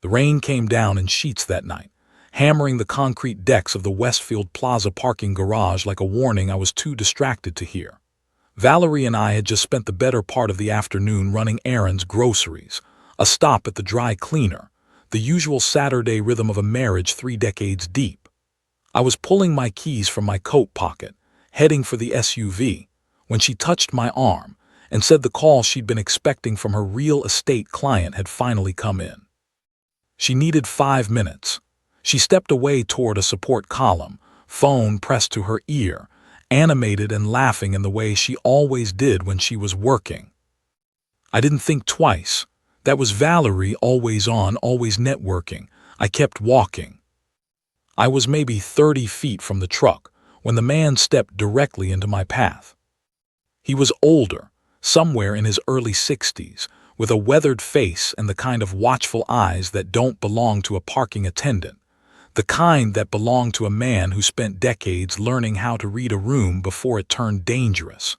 The rain came down in sheets that night, hammering the concrete decks of the Westfield Plaza parking garage like a warning I was too distracted to hear. Valerie and I had just spent the better part of the afternoon running errands, groceries, a stop at the dry cleaner, the usual Saturday rhythm of a marriage 3 decades deep. I was pulling my keys from my coat pocket, heading for the SUV, when she touched my arm and said the call she'd been expecting from her real estate client had finally come in. She needed 5 minutes. She stepped away toward a support column, phone pressed to her ear, animated and laughing in the way she always did when she was working. I didn't think twice. That was Valerie, always on, always networking. I kept walking. I was maybe 30 feet from the truck when the man stepped directly into my path. He was older, somewhere in his early 60s, with a weathered face and the kind of watchful eyes that don't belong to a parking attendant, the kind that belong to a man who spent decades learning how to read a room before it turned dangerous.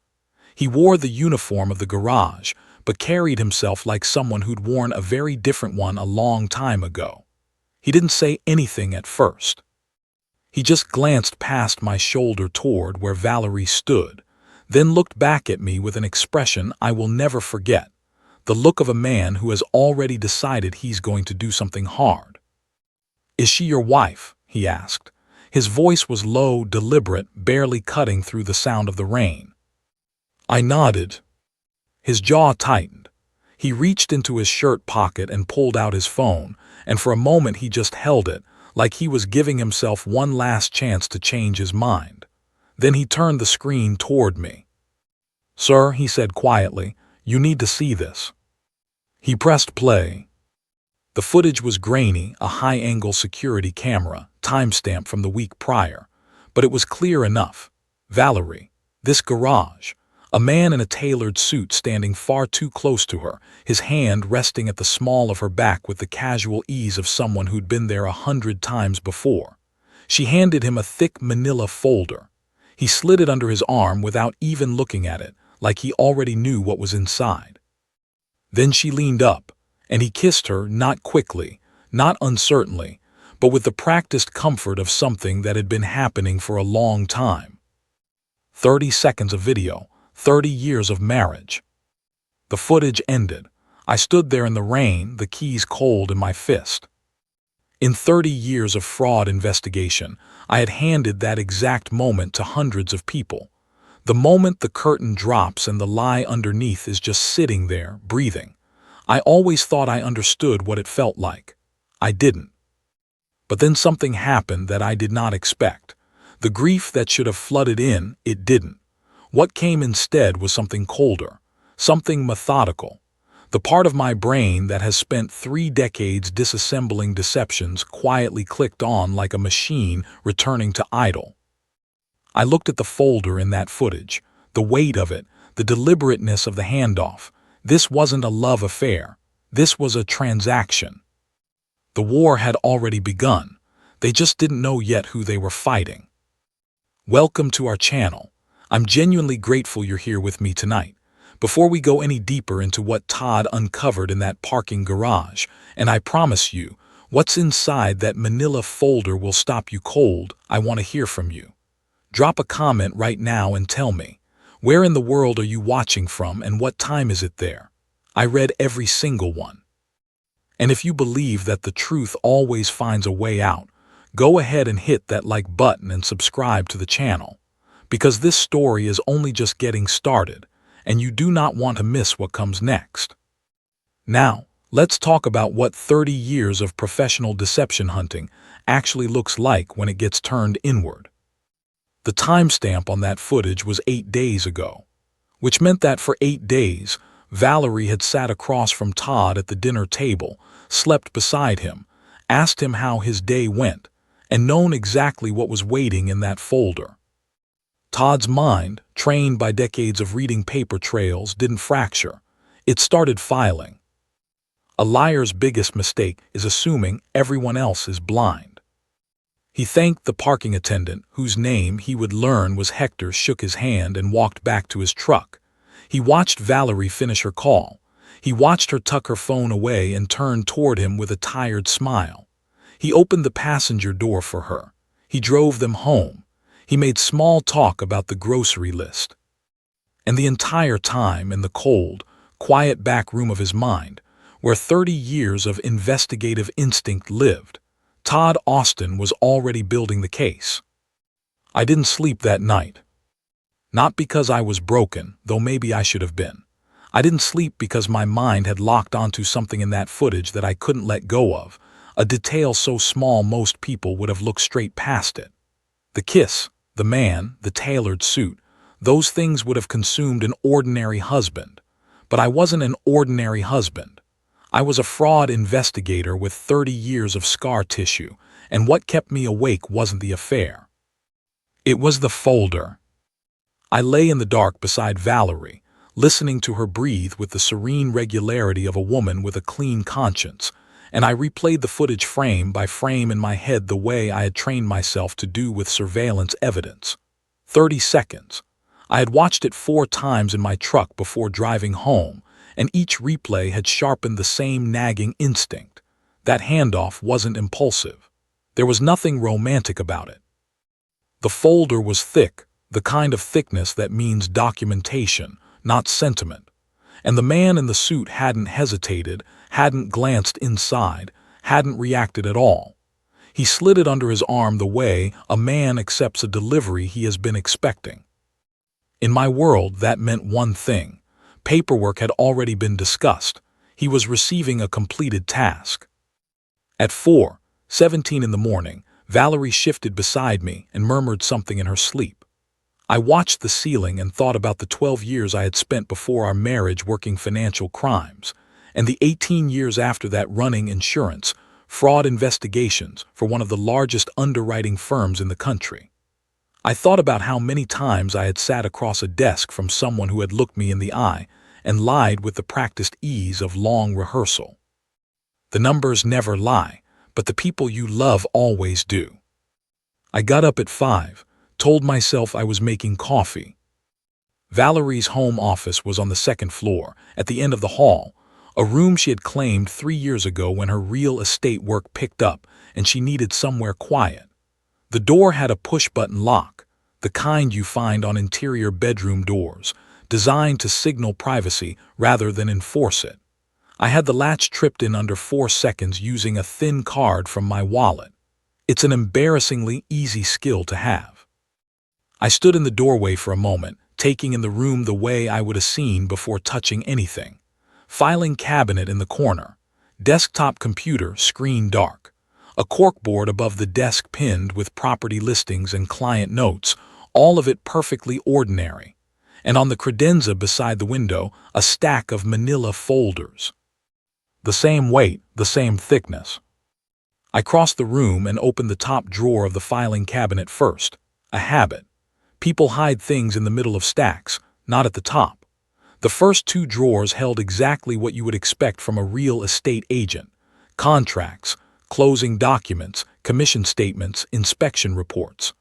He wore the uniform of the garage, but carried himself like someone who'd worn a very different one a long time ago. He didn't say anything at first. He just glanced past my shoulder toward where Valerie stood, then looked back at me with an expression I will never forget, the look of a man who has already decided he's going to do something hard. "Is she your wife?" he asked. His voice was low, deliberate, barely cutting through the sound of the rain. I nodded. His jaw tightened. He reached into his shirt pocket and pulled out his phone, and for a moment he just held it, like he was giving himself one last chance to change his mind. Then he turned the screen toward me. "Sir," he said quietly, "you need to see this." He pressed play. The footage was grainy, a high-angle security camera, timestamp from the week prior, but it was clear enough. Valerie, this garage, a man in a tailored suit standing far too close to her, his hand resting at the small of her back with the casual ease of someone who'd been there 100 times before. She handed him a thick manila folder. He slid it under his arm without even looking at it, like he already knew what was inside. Then she leaned up, and he kissed her, not quickly, not uncertainly, but with the practiced comfort of something that had been happening for a long time. 30 seconds of video, 30 years of marriage. The footage ended. I stood there in the rain, the keys cold in my fist. In 30 years of fraud investigation, I had handed that exact moment to hundreds of people. The moment the curtain drops and the lie underneath is just sitting there, breathing. I always thought I understood what it felt like. I didn't. But then something happened that I did not expect. The grief that should have flooded in, it didn't. What came instead was something colder, something methodical. The part of my brain that has spent 3 decades disassembling deceptions quietly clicked on like a machine returning to idle. I looked at the folder in that footage, the weight of it, the deliberateness of the handoff. This wasn't a love affair. This was a transaction. The war had already begun. They just didn't know yet who they were fighting. Welcome to our channel. I'm genuinely grateful you're here with me tonight. Before we go any deeper into what Todd uncovered in that parking garage, and I promise you, what's inside that manila folder will stop you cold, I want to hear from you. Drop a comment right now and tell me, where in the world are you watching from and what time is it there? I read every single one. And if you believe that the truth always finds a way out, go ahead and hit that like button and subscribe to the channel. Because this story is only just getting started, and you do not want to miss what comes next. Now, let's talk about what 30 years of professional deception hunting actually looks like when it gets turned inward. The timestamp on that footage was 8 days ago, which meant that for 8 days, Valerie had sat across from Todd at the dinner table, slept beside him, asked him how his day went, and known exactly what was waiting in that folder. Todd's mind, trained by decades of reading paper trails, didn't fracture. It started filing. A liar's biggest mistake is assuming everyone else is blind. He thanked the parking attendant, whose name he would learn was Hector, shook his hand and walked back to his truck. He watched Valerie finish her call. He watched her tuck her phone away and turned toward him with a tired smile. He opened the passenger door for her. He drove them home. He made small talk about the grocery list. And the entire time in the cold, quiet back room of his mind, where 30 years of investigative instinct lived, Todd Austin was already building the case. I didn't sleep that night. Not because I was broken, though maybe I should have been. I didn't sleep because my mind had locked onto something in that footage that I couldn't let go of, a detail so small most people would have looked straight past it. The kiss, the man, the tailored suit, those things would have consumed an ordinary husband. But I wasn't an ordinary husband. I was a fraud investigator with 30 years of scar tissue, and what kept me awake wasn't the affair. It was the folder. I lay in the dark beside Valerie, listening to her breathe with the serene regularity of a woman with a clean conscience, and I replayed the footage frame by frame in my head the way I had trained myself to do with surveillance evidence. 30 seconds. I had watched it 4 times in my truck before driving home, and each replay had sharpened the same nagging instinct. That handoff wasn't impulsive. There was nothing romantic about it. The folder was thick, the kind of thickness that means documentation, not sentiment. And the man in the suit hadn't hesitated, hadn't glanced inside, hadn't reacted at all. He slid it under his arm the way a man accepts a delivery he has been expecting. In my world, that meant one thing. Paperwork had already been discussed. He was receiving a completed task. At 4:17 in the morning, Valerie shifted beside me and murmured something in her sleep. I watched the ceiling and thought about the 12 years I had spent before our marriage working financial crimes, and the 18 years after that running insurance, fraud investigations for one of the largest underwriting firms in the country. I thought about how many times I had sat across a desk from someone who had looked me in the eye and lied with the practiced ease of long rehearsal. The numbers never lie, but the people you love always do. I got up at 5, told myself I was making coffee. Valerie's home office was on the 2nd floor, at the end of the hall, a room she had claimed 3 years ago when her real estate work picked up and she needed somewhere quiet. The door had a push-button lock, the kind you find on interior bedroom doors, designed to signal privacy rather than enforce it. I had the latch tripped in under 4 seconds using a thin card from my wallet. It's an embarrassingly easy skill to have. I stood in the doorway for a moment, taking in the room the way I would have seen before touching anything. Filing cabinet in the corner, desktop computer, screen dark. A corkboard above the desk pinned with property listings and client notes, all of it perfectly ordinary. And on the credenza beside the window, a stack of manila folders. The same weight, the same thickness. I crossed the room and opened the top drawer of the filing cabinet first. A habit. People hide things in the middle of stacks, not at the top. The first 2 drawers held exactly what you would expect from a real estate agent. Contracts, closing documents, commission statements, inspection reports.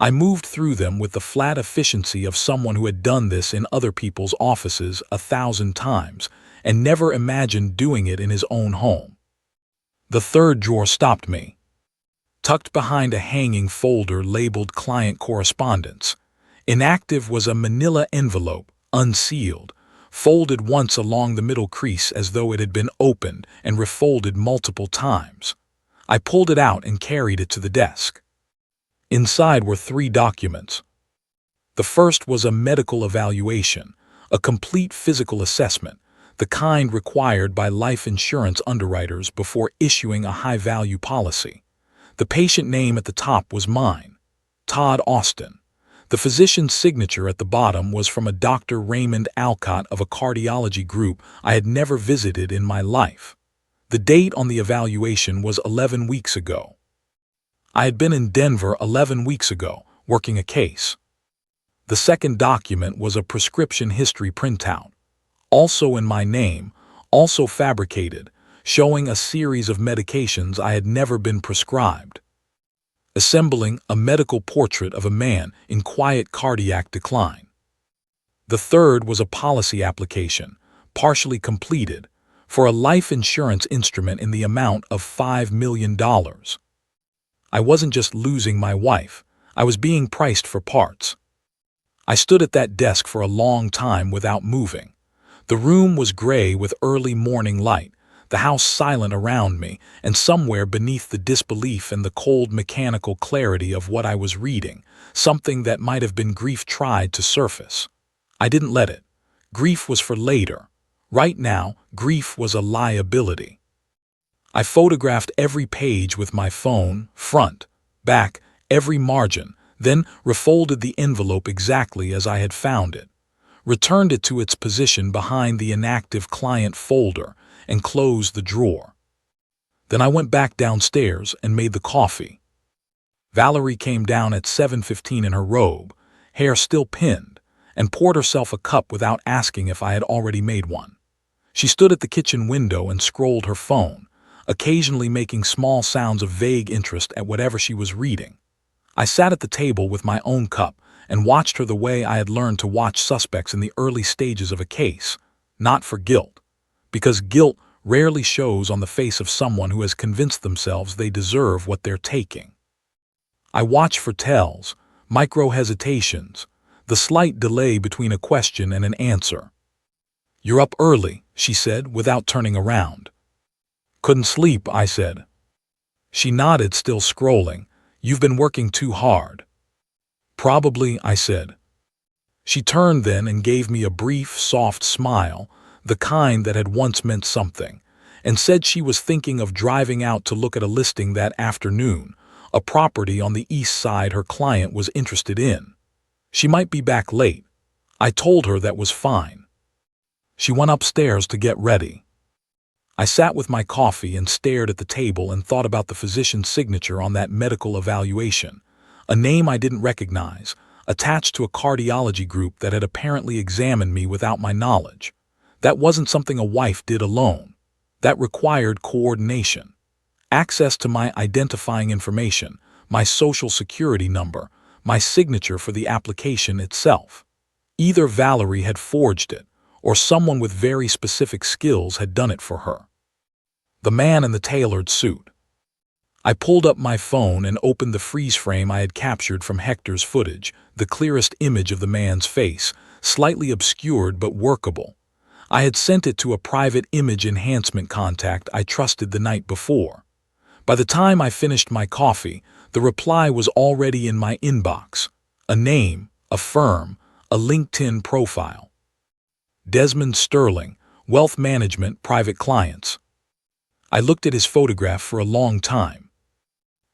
I moved through them with the flat efficiency of someone who had done this in other people's offices 1,000 times and never imagined doing it in his own home. The 3rd drawer stopped me. Tucked behind a hanging folder labeled client correspondence. Inactive was a manila envelope, unsealed, folded once along the middle crease as though it had been opened and refolded multiple times. I pulled it out and carried it to the desk. Inside were 3 documents. The first was a medical evaluation, a complete physical assessment, the kind required by life insurance underwriters before issuing a high-value policy. The patient name at the top was mine, Todd Austin. The physician's signature at the bottom was from a Dr. Raymond Alcott of a cardiology group I had never visited in my life. The date on the evaluation was 11 weeks ago. I had been in Denver 11 weeks ago, working a case. The second document was a prescription history printout, also in my name, also fabricated, showing a series of medications I had never been prescribed. Assembling a medical portrait of a man in quiet cardiac decline. The third was a policy application, partially completed, for a life insurance instrument in the amount of $5 million. I wasn't just losing my wife, I was being priced for parts. I stood at that desk for a long time without moving. The room was gray with early morning light, the house silent around me, and somewhere beneath the disbelief and the cold mechanical clarity of what I was reading, something that might have been grief tried to surface. I didn't let it. Grief was for later. Right now, grief was a liability. I photographed every page with my phone, front, back, every margin, then refolded the envelope exactly as I had found it, returned it to its position behind the inactive client folder, and closed the drawer. Then I went back downstairs and made the coffee. Valerie came down at 7:15 in her robe, hair still pinned, and poured herself a cup without asking if I had already made one. She stood at the kitchen window and scrolled her phone, occasionally making small sounds of vague interest at whatever she was reading. I sat at the table with my own cup and watched her the way I had learned to watch suspects in the early stages of a case, not for guilt, because guilt rarely shows on the face of someone who has convinced themselves they deserve what they're taking. I watch for tells, micro-hesitations, the slight delay between a question and an answer. "You're up early," she said without turning around. "Couldn't sleep," I said. She nodded, still scrolling. "You've been working too hard." "Probably," I said. She turned then and gave me a brief, soft smile, the kind that had once meant something, and said she was thinking of driving out to look at a listing that afternoon, a property on the east side her client was interested in. She might be back late. I told her that was fine. She went upstairs to get ready. I sat with my coffee and stared at the table and thought about the physician's signature on that medical evaluation, a name I didn't recognize, attached to a cardiology group that had apparently examined me without my knowledge. That wasn't something a wife did alone. That required coordination. Access to my identifying information, my social security number, my signature for the application itself. Either Valerie had forged it, or someone with very specific skills had done it for her. The man in the tailored suit. I pulled up my phone and opened the freeze frame I had captured from Hector's footage, the clearest image of the man's face, slightly obscured but workable. I had sent it to a private image enhancement contact I trusted the night before. By the time I finished my coffee, the reply was already in my inbox. A name, a firm, a LinkedIn profile. Desmond Sterling, Wealth Management, Private Clients. I looked at his photograph for a long time.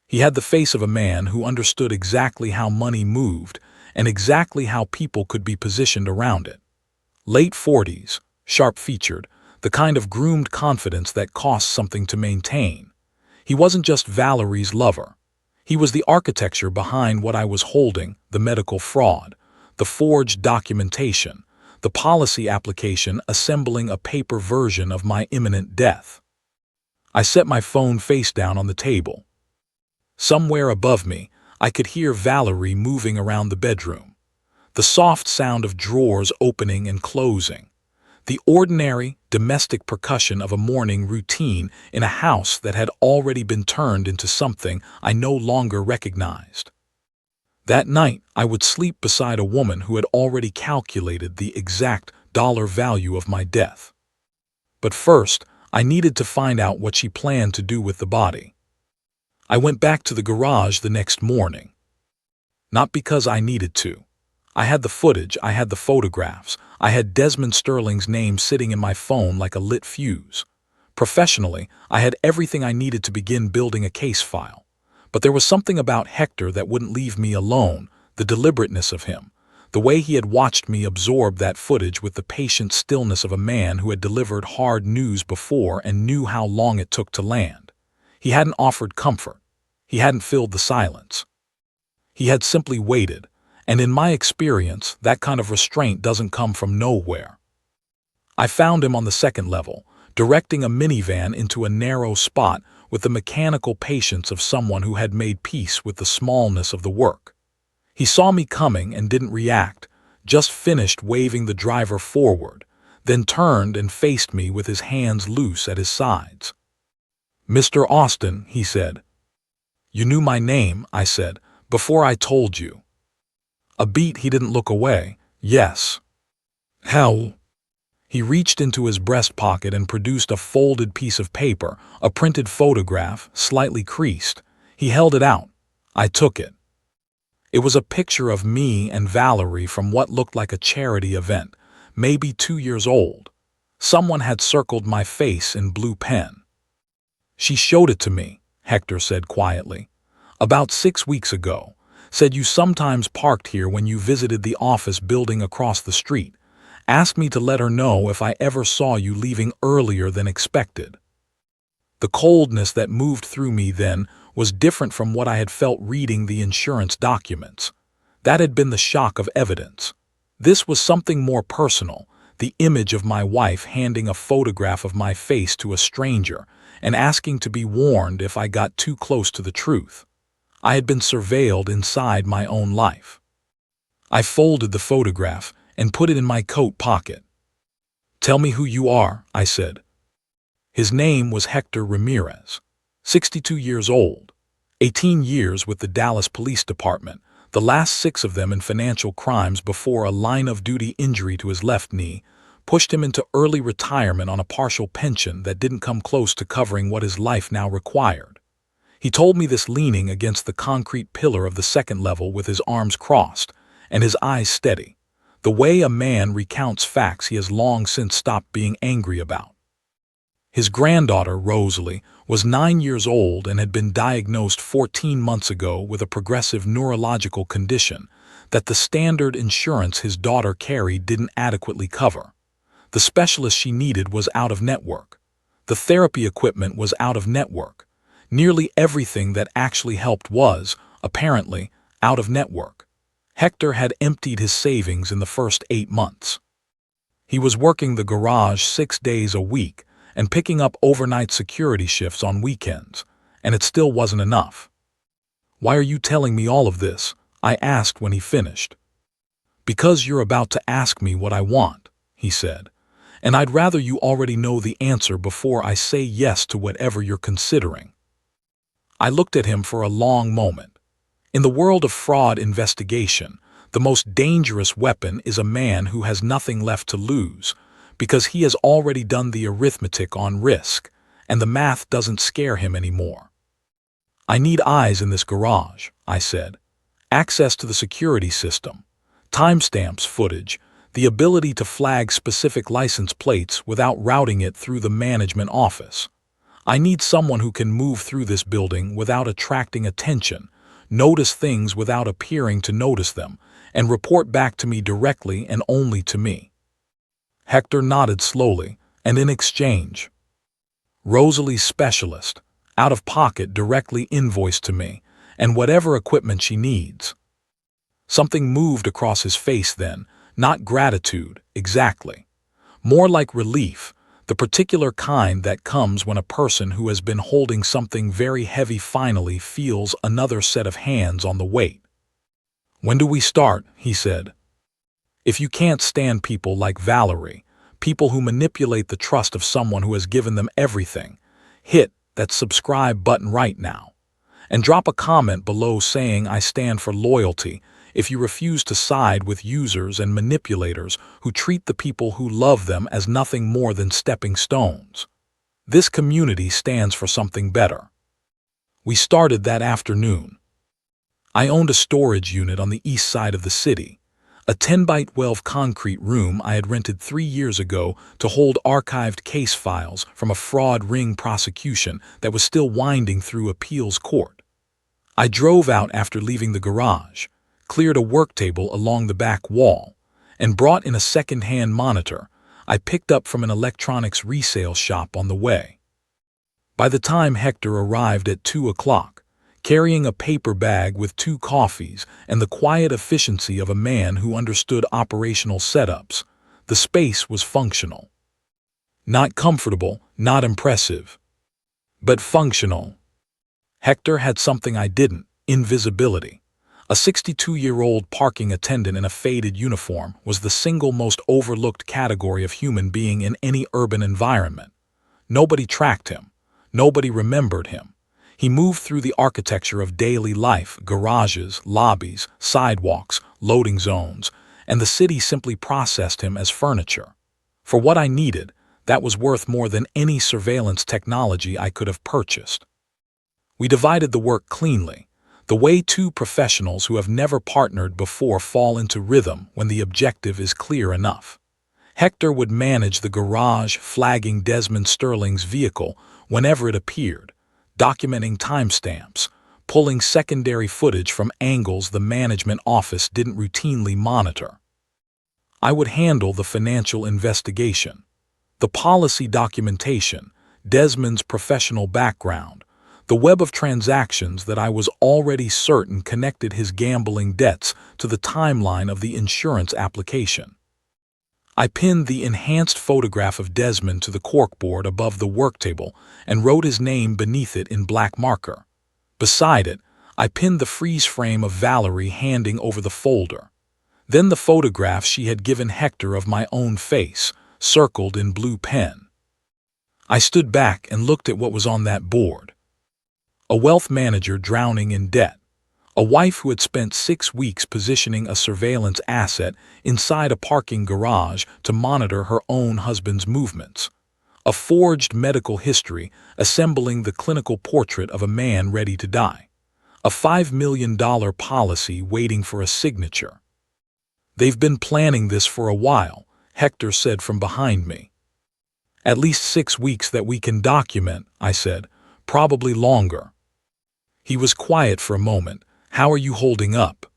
He had the face of a man who understood exactly how money moved and exactly how people could be positioned around it. Late 40s, sharp-featured, the kind of groomed confidence that costs something to maintain. He wasn't just Valerie's lover. He was the architecture behind what I was holding, the medical fraud, the forged documentation, the policy application assembling a paper version of my imminent death. I set my phone face down on the table. Somewhere above me, I could hear Valerie moving around the bedroom. The soft sound of drawers opening and closing. The ordinary, domestic percussion of a morning routine in a house that had already been turned into something I no longer recognized. That night, I would sleep beside a woman who had already calculated the exact dollar value of my death. But first, I needed to find out what she planned to do with the body. I went back to the garage the next morning. Not because I needed to. I had the footage, I had the photographs, I had Desmond Sterling's name sitting in my phone like a lit fuse. Professionally, I had everything I needed to begin building a case file. But there was something about Hector that wouldn't leave me alone, the deliberateness of him, the way he had watched me absorb that footage with the patient stillness of a man who had delivered hard news before and knew how long it took to land. He hadn't offered comfort. He hadn't filled the silence. He had simply waited. And in my experience, that kind of restraint doesn't come from nowhere. I found him on the second level, directing a minivan into a narrow spot with the mechanical patience of someone who had made peace with the smallness of the work. He saw me coming and didn't react, just finished waving the driver forward, then turned and faced me with his hands loose at his sides. "Mr. Austin," he said. "You knew my name," I said, "before I told you." A beat he didn't look away. "Yes." "How?" He reached into his breast pocket and produced a folded piece of paper, a printed photograph, slightly creased. He held it out. I took it. It was a picture of me and Valerie from what looked like a charity event, maybe 2 years old. Someone had circled my face in blue pen. "She showed it to me," Hector said quietly. "About 6 weeks ago. Said you sometimes parked here when you visited the office building across the street. Asked me to let her know if I ever saw you leaving earlier than expected." The coldness that moved through me then was different from what I had felt reading the insurance documents. That had been the shock of evidence. This was something more personal, the image of my wife handing a photograph of my face to a stranger and asking to be warned if I got too close to the truth. I had been surveilled inside my own life. I folded the photograph and put it in my coat pocket. "Tell me who you are," I said. His name was Hector Ramirez, 62 years old, 18 years with the Dallas Police Department, the last 6 of them in financial crimes before a line-of-duty injury to his left knee pushed him into early retirement on a partial pension that didn't come close to covering what his life now required. He told me this leaning against the concrete pillar of the second level with his arms crossed and his eyes steady, the way a man recounts facts he has long since stopped being angry about. His granddaughter, Rosalie, was 9 years old and had been diagnosed 14 months ago with a progressive neurological condition that the standard insurance his daughter carried didn't adequately cover. The specialist she needed was out of network. The therapy equipment was out of network. Nearly everything that actually helped was, apparently, out of network. Hector had emptied his savings in the first 8 months. He was working the garage 6 days a week and picking up overnight security shifts on weekends, and it still wasn't enough. "Why are you telling me all of this?" I asked when he finished. "Because you're about to ask me what I want," he said, "and I'd rather you already know the answer before I say yes to whatever you're considering." I looked at him for a long moment. In the world of fraud investigation, the most dangerous weapon is a man who has nothing left to lose, because he has already done the arithmetic on risk, and the math doesn't scare him anymore. "I need eyes in this garage," I said. "Access to the security system, timestamps footage, the ability to flag specific license plates without routing it through the management office. I need someone who can move through this building without attracting attention, notice things without appearing to notice them, and report back to me directly and only to me." Hector nodded slowly, and in exchange, Rosalie's specialist, out of pocket directly invoiced to me, and whatever equipment she needs. Something moved across his face then, not gratitude, exactly. More like relief, the particular kind that comes when a person who has been holding something very heavy finally feels another set of hands on the weight. "When do we start?" he said. "If you can't stand people like Valerie, people who manipulate the trust of someone who has given them everything, hit that subscribe button right now. And drop a comment below saying I stand for loyalty if you refuse to side with users and manipulators who treat the people who love them as nothing more than stepping stones. This community stands for something better." We started that afternoon. I owned a storage unit on the east side of the city, a 10-by-12 concrete room I had rented 3 years ago to hold archived case files from a fraud ring prosecution that was still winding through appeals court. I drove out after leaving the garage, cleared a work table along the back wall, and brought in a second-hand monitor I picked up from an electronics resale shop on the way. By the time Hector arrived at 2 o'clock, carrying a paper bag with 2 coffees and the quiet efficiency of a man who understood operational setups, the space was functional. Not comfortable, not impressive, but functional. Hector had something I didn't: invisibility. A 62-year-old parking attendant in a faded uniform was the single most overlooked category of human being in any urban environment. Nobody tracked him. Nobody remembered him. He moved through the architecture of daily life, garages, lobbies, sidewalks, loading zones, and the city simply processed him as furniture. For what I needed, that was worth more than any surveillance technology I could have purchased. We divided the work cleanly, the way two professionals who have never partnered before fall into rhythm when the objective is clear enough. Hector would manage the garage, flagging Desmond Sterling's vehicle whenever it appeared, documenting timestamps, pulling secondary footage from angles the management office didn't routinely monitor. I would handle the financial investigation, the policy documentation, Desmond's professional background, the web of transactions that I was already certain connected his gambling debts to the timeline of the insurance application. I pinned the enhanced photograph of Desmond to the corkboard above the work table and wrote his name beneath it in black marker. Beside it, I pinned the freeze frame of Valerie handing over the folder. Then the photograph she had given Hector of my own face, circled in blue pen. I stood back and looked at what was on that board. A wealth manager drowning in debt. A wife who had spent 6 weeks positioning a surveillance asset inside a parking garage to monitor her own husband's movements. A forged medical history assembling the clinical portrait of a man ready to die. A $5 million policy waiting for a signature. "They've been planning this for a while," Hector said from behind me. "At least 6 weeks that we can document," I said. "Probably longer." He was quiet for a moment. "How are you holding up?"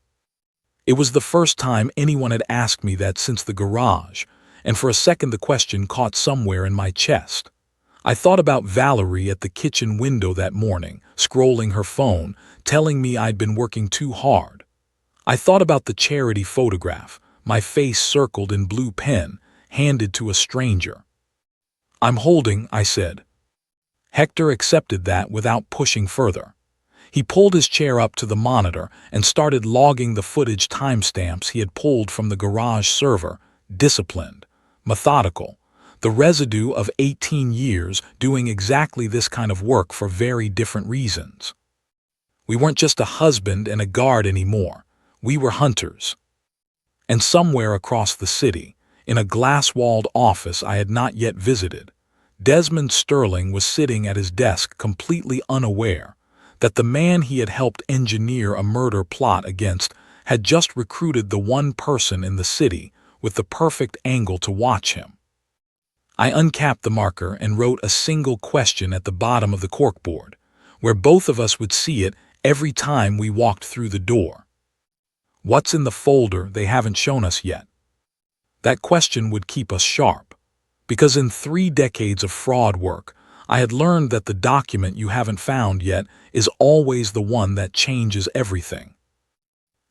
It was the first time anyone had asked me that since the garage, and for a second the question caught somewhere in my chest. I thought about Valerie at the kitchen window that morning, scrolling her phone, telling me I'd been working too hard. I thought about the charity photograph, my face circled in blue pen, handed to a stranger. "I'm holding," I said. Hector accepted that without pushing further. He pulled his chair up to the monitor and started logging the footage timestamps he had pulled from the garage server, disciplined, methodical, the residue of 18 years doing exactly this kind of work for very different reasons. We weren't just a husband and a guard anymore. We were hunters. And somewhere across the city, in a glass-walled office I had not yet visited, Desmond Sterling was sitting at his desk completely unaware that the man he had helped engineer a murder plot against had just recruited the one person in the city with the perfect angle to watch him. I uncapped the marker and wrote a single question at the bottom of the corkboard, where both of us would see it every time we walked through the door. What's in the folder they haven't shown us yet? That question would keep us sharp, because in 3 decades of fraud work, I had learned that the document you haven't found yet is always the one that changes everything.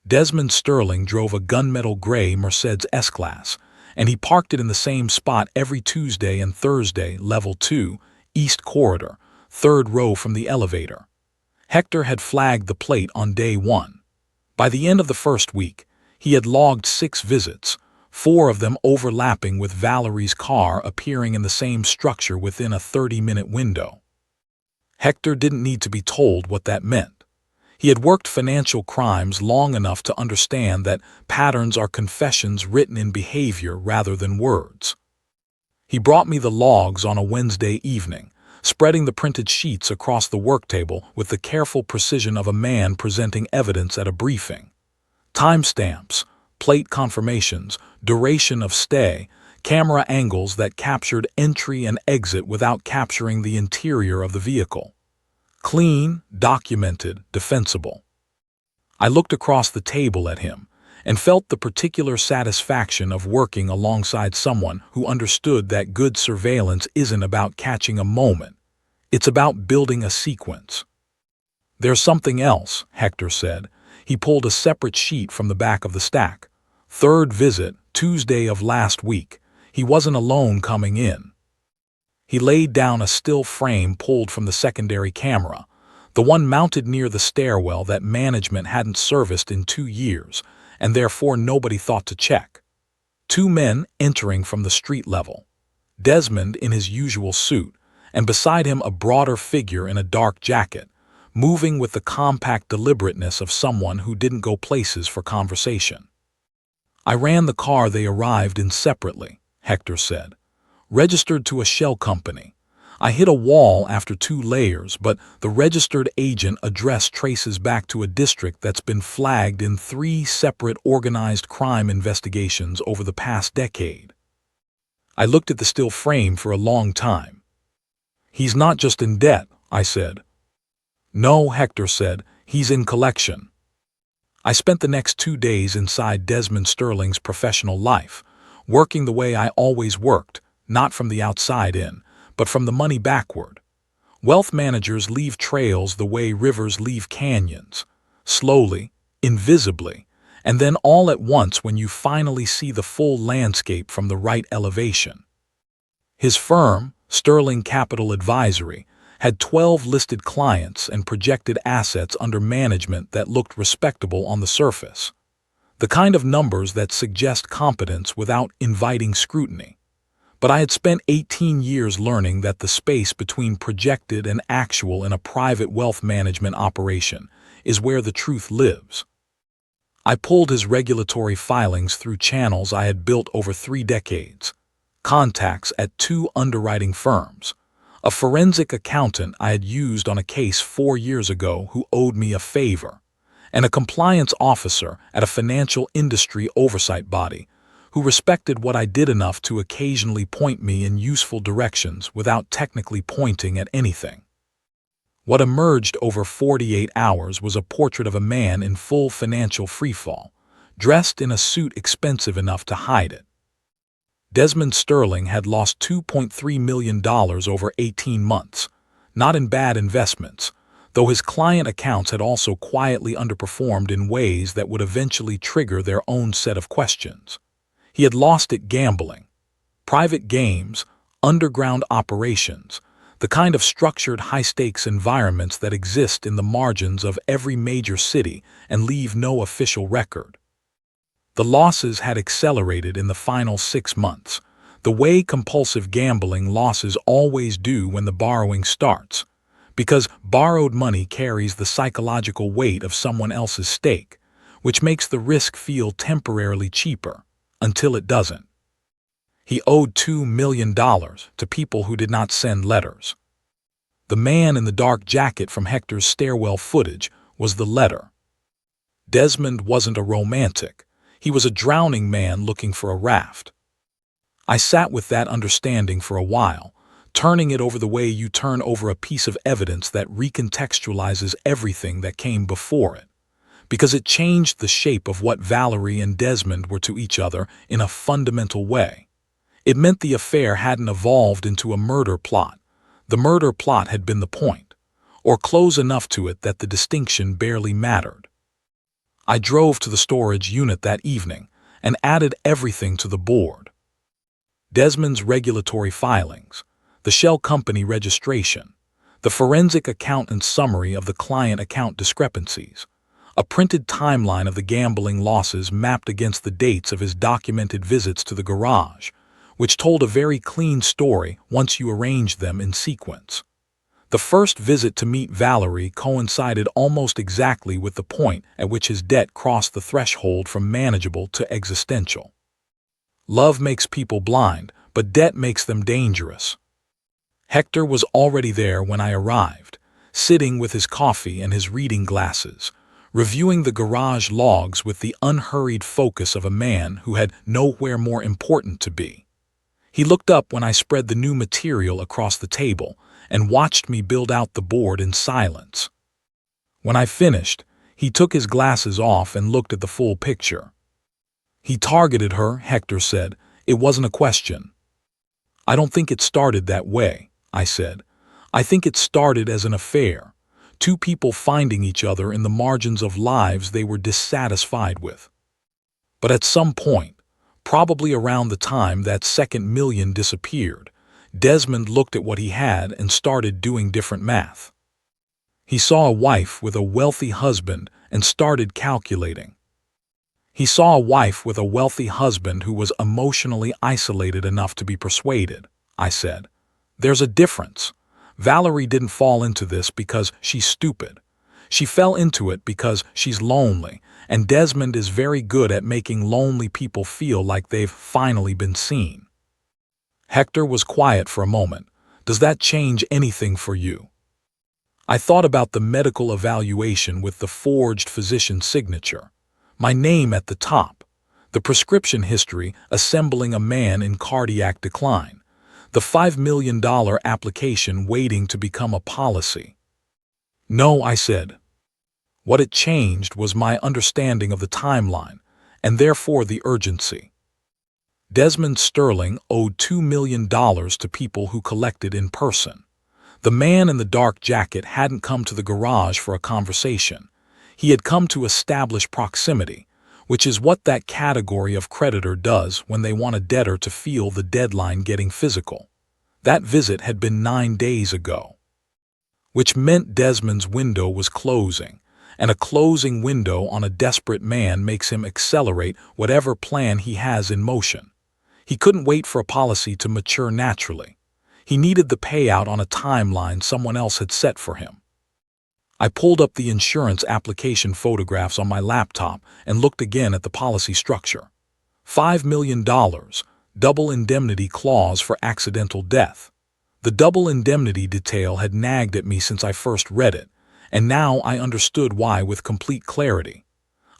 Desmond Sterling drove a gunmetal gray Mercedes S-Class, and he parked it in the same spot every Tuesday and Thursday, level 2, East Corridor, 3rd row from the elevator. Hector had flagged the plate on day 1. By the end of the first week, he had logged 6 visits, 4 of them overlapping with Valerie's car appearing in the same structure within a 30-minute window. Hector didn't need to be told what that meant. He had worked financial crimes long enough to understand that patterns are confessions written in behavior rather than words. He brought me the logs on a Wednesday evening, spreading the printed sheets across the work table with the careful precision of a man presenting evidence at a briefing. Timestamps, plate confirmations, duration of stay, camera angles that captured entry and exit without capturing the interior of the vehicle. Clean, documented, defensible. I looked across the table at him and felt the particular satisfaction of working alongside someone who understood that good surveillance isn't about catching a moment. It's about building a sequence. "There's something else," Hector said. He pulled a separate sheet from the back of the stack. 3rd visit, Tuesday of last week. He wasn't alone coming in. He laid down a still frame pulled from the secondary camera, The one mounted near the stairwell that management hadn't serviced in 2 years, and therefore nobody thought to check. Two men entering from the street level. Desmond in his usual suit, and beside him a broader figure in a dark jacket, moving with the compact deliberateness of someone who didn't go places for conversation. I ran the car they arrived in separately, Hector said. Registered to a shell company. I hit a wall after 2 layers, but the registered agent address traces back to a district that's been flagged in 3 separate organized crime investigations over the past decade. I looked at the still frame for a long time. He's not just in debt, I said. No, Hector said, he's in collection. I spent the next 2 days inside Desmond Sterling's professional life, working the way I always worked, not from the outside in, but from the money backward. Wealth managers leave trails the way rivers leave canyons, slowly, invisibly, and then all at once when you finally see the full landscape from the right elevation. His firm, Sterling Capital Advisory, had 12 listed clients and projected assets under management that looked respectable on the surface. The kind of numbers that suggest competence without inviting scrutiny. But I had spent 18 years learning that the space between projected and actual in a private wealth management operation is where the truth lives. I pulled his regulatory filings through channels I had built over 3 decades, contacts at 2 underwriting firms, a forensic accountant I had used on a case 4 years ago who owed me a favor, and a compliance officer at a financial industry oversight body who respected what I did enough to occasionally point me in useful directions without technically pointing at anything. What emerged over 48 hours was a portrait of a man in full financial freefall, dressed in a suit expensive enough to hide it. Desmond Sterling had lost $2.3 million over 18 months, not in bad investments, though his client accounts had also quietly underperformed in ways that would eventually trigger their own set of questions. He had lost it gambling, private games, underground operations, the kind of structured high-stakes environments that exist in the margins of every major city and leave no official record. The losses had accelerated in the final 6 months, the way compulsive gambling losses always do when the borrowing starts, because borrowed money carries the psychological weight of someone else's stake, which makes the risk feel temporarily cheaper. Until it doesn't. He owed $2 million to people who did not send letters. The man in the dark jacket from Hector's stairwell footage was the letter. Desmond wasn't a romantic. He was a drowning man looking for a raft. I sat with that understanding for a while, turning it over the way you turn over a piece of evidence that recontextualizes everything that came before it. Because it changed the shape of what Valerie and Desmond were to each other in a fundamental way. It meant the affair hadn't evolved into a murder plot. The murder plot had been the point, or close enough to it that the distinction barely mattered. I drove to the storage unit that evening and added everything to the board. Desmond's regulatory filings, the shell company registration, the forensic accountant's summary of the client account discrepancies, a printed timeline of the gambling losses mapped against the dates of his documented visits to the garage, which told a very clean story once you arranged them in sequence. The first visit to meet Valerie coincided almost exactly with the point at which his debt crossed the threshold from manageable to existential. Love makes people blind, but debt makes them dangerous. Hector was already there when I arrived, sitting with his coffee and his reading glasses, reviewing the garage logs with the unhurried focus of a man who had nowhere more important to be. He looked up when I spread the new material across the table and watched me build out the board in silence. When I finished, he took his glasses off and looked at the full picture. He targeted her, Hector said. It wasn't a question. I don't think it started that way, I said. I think it started as an affair. 2 people finding each other in the margins of lives they were dissatisfied with. But at some point, probably around the time that second million disappeared, Desmond looked at what he had and started doing different math. He saw a wife with a wealthy husband and started calculating. He saw a wife with a wealthy husband who was emotionally isolated enough to be persuaded, I said. There's a difference. Valerie didn't fall into this because she's stupid. She fell into it because she's lonely, and Desmond is very good at making lonely people feel like they've finally been seen. Hector was quiet for a moment. Does that change anything for you? I thought about the medical evaluation with the forged physician's signature, my name at the top, the prescription history assembling a man in cardiac decline, the $5 million application waiting to become a policy. No, I said. What it changed was my understanding of the timeline, and therefore the urgency. Desmond Sterling owed $2 million to people who collected in person. The man in the dark jacket hadn't come to the garage for a conversation. He had come to establish proximity, which is what that category of creditor does when they want a debtor to feel the deadline getting physical. That visit had been 9 days ago, which meant Desmond's window was closing, and a closing window on a desperate man makes him accelerate whatever plan he has in motion. He couldn't wait for a policy to mature naturally. He needed the payout on a timeline someone else had set for him. I pulled up the insurance application photographs on my laptop and looked again at the policy structure. $5 million, double indemnity clause for accidental death. The double indemnity detail had nagged at me since I first read it, and now I understood why with complete clarity.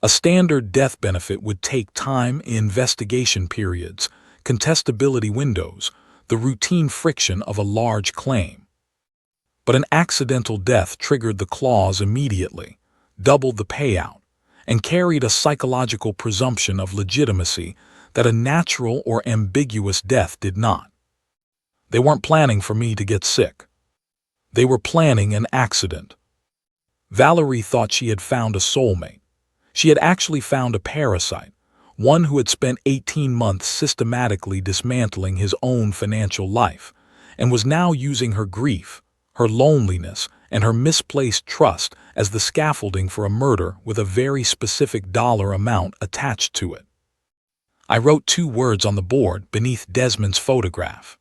A standard death benefit would take time, investigation periods, contestability windows, the routine friction of a large claim. But an accidental death triggered the clause immediately, doubled the payout, and carried a psychological presumption of legitimacy that a natural or ambiguous death did not. They weren't planning for me to get sick. They were planning an accident. Valerie thought she had found a soulmate. She had actually found a parasite, one who had spent 18 months systematically dismantling his own financial life, and was now using her grief, her loneliness, and her misplaced trust as the scaffolding for a murder with a very specific dollar amount attached to it. I wrote 2 words on the board beneath Desmond's photograph.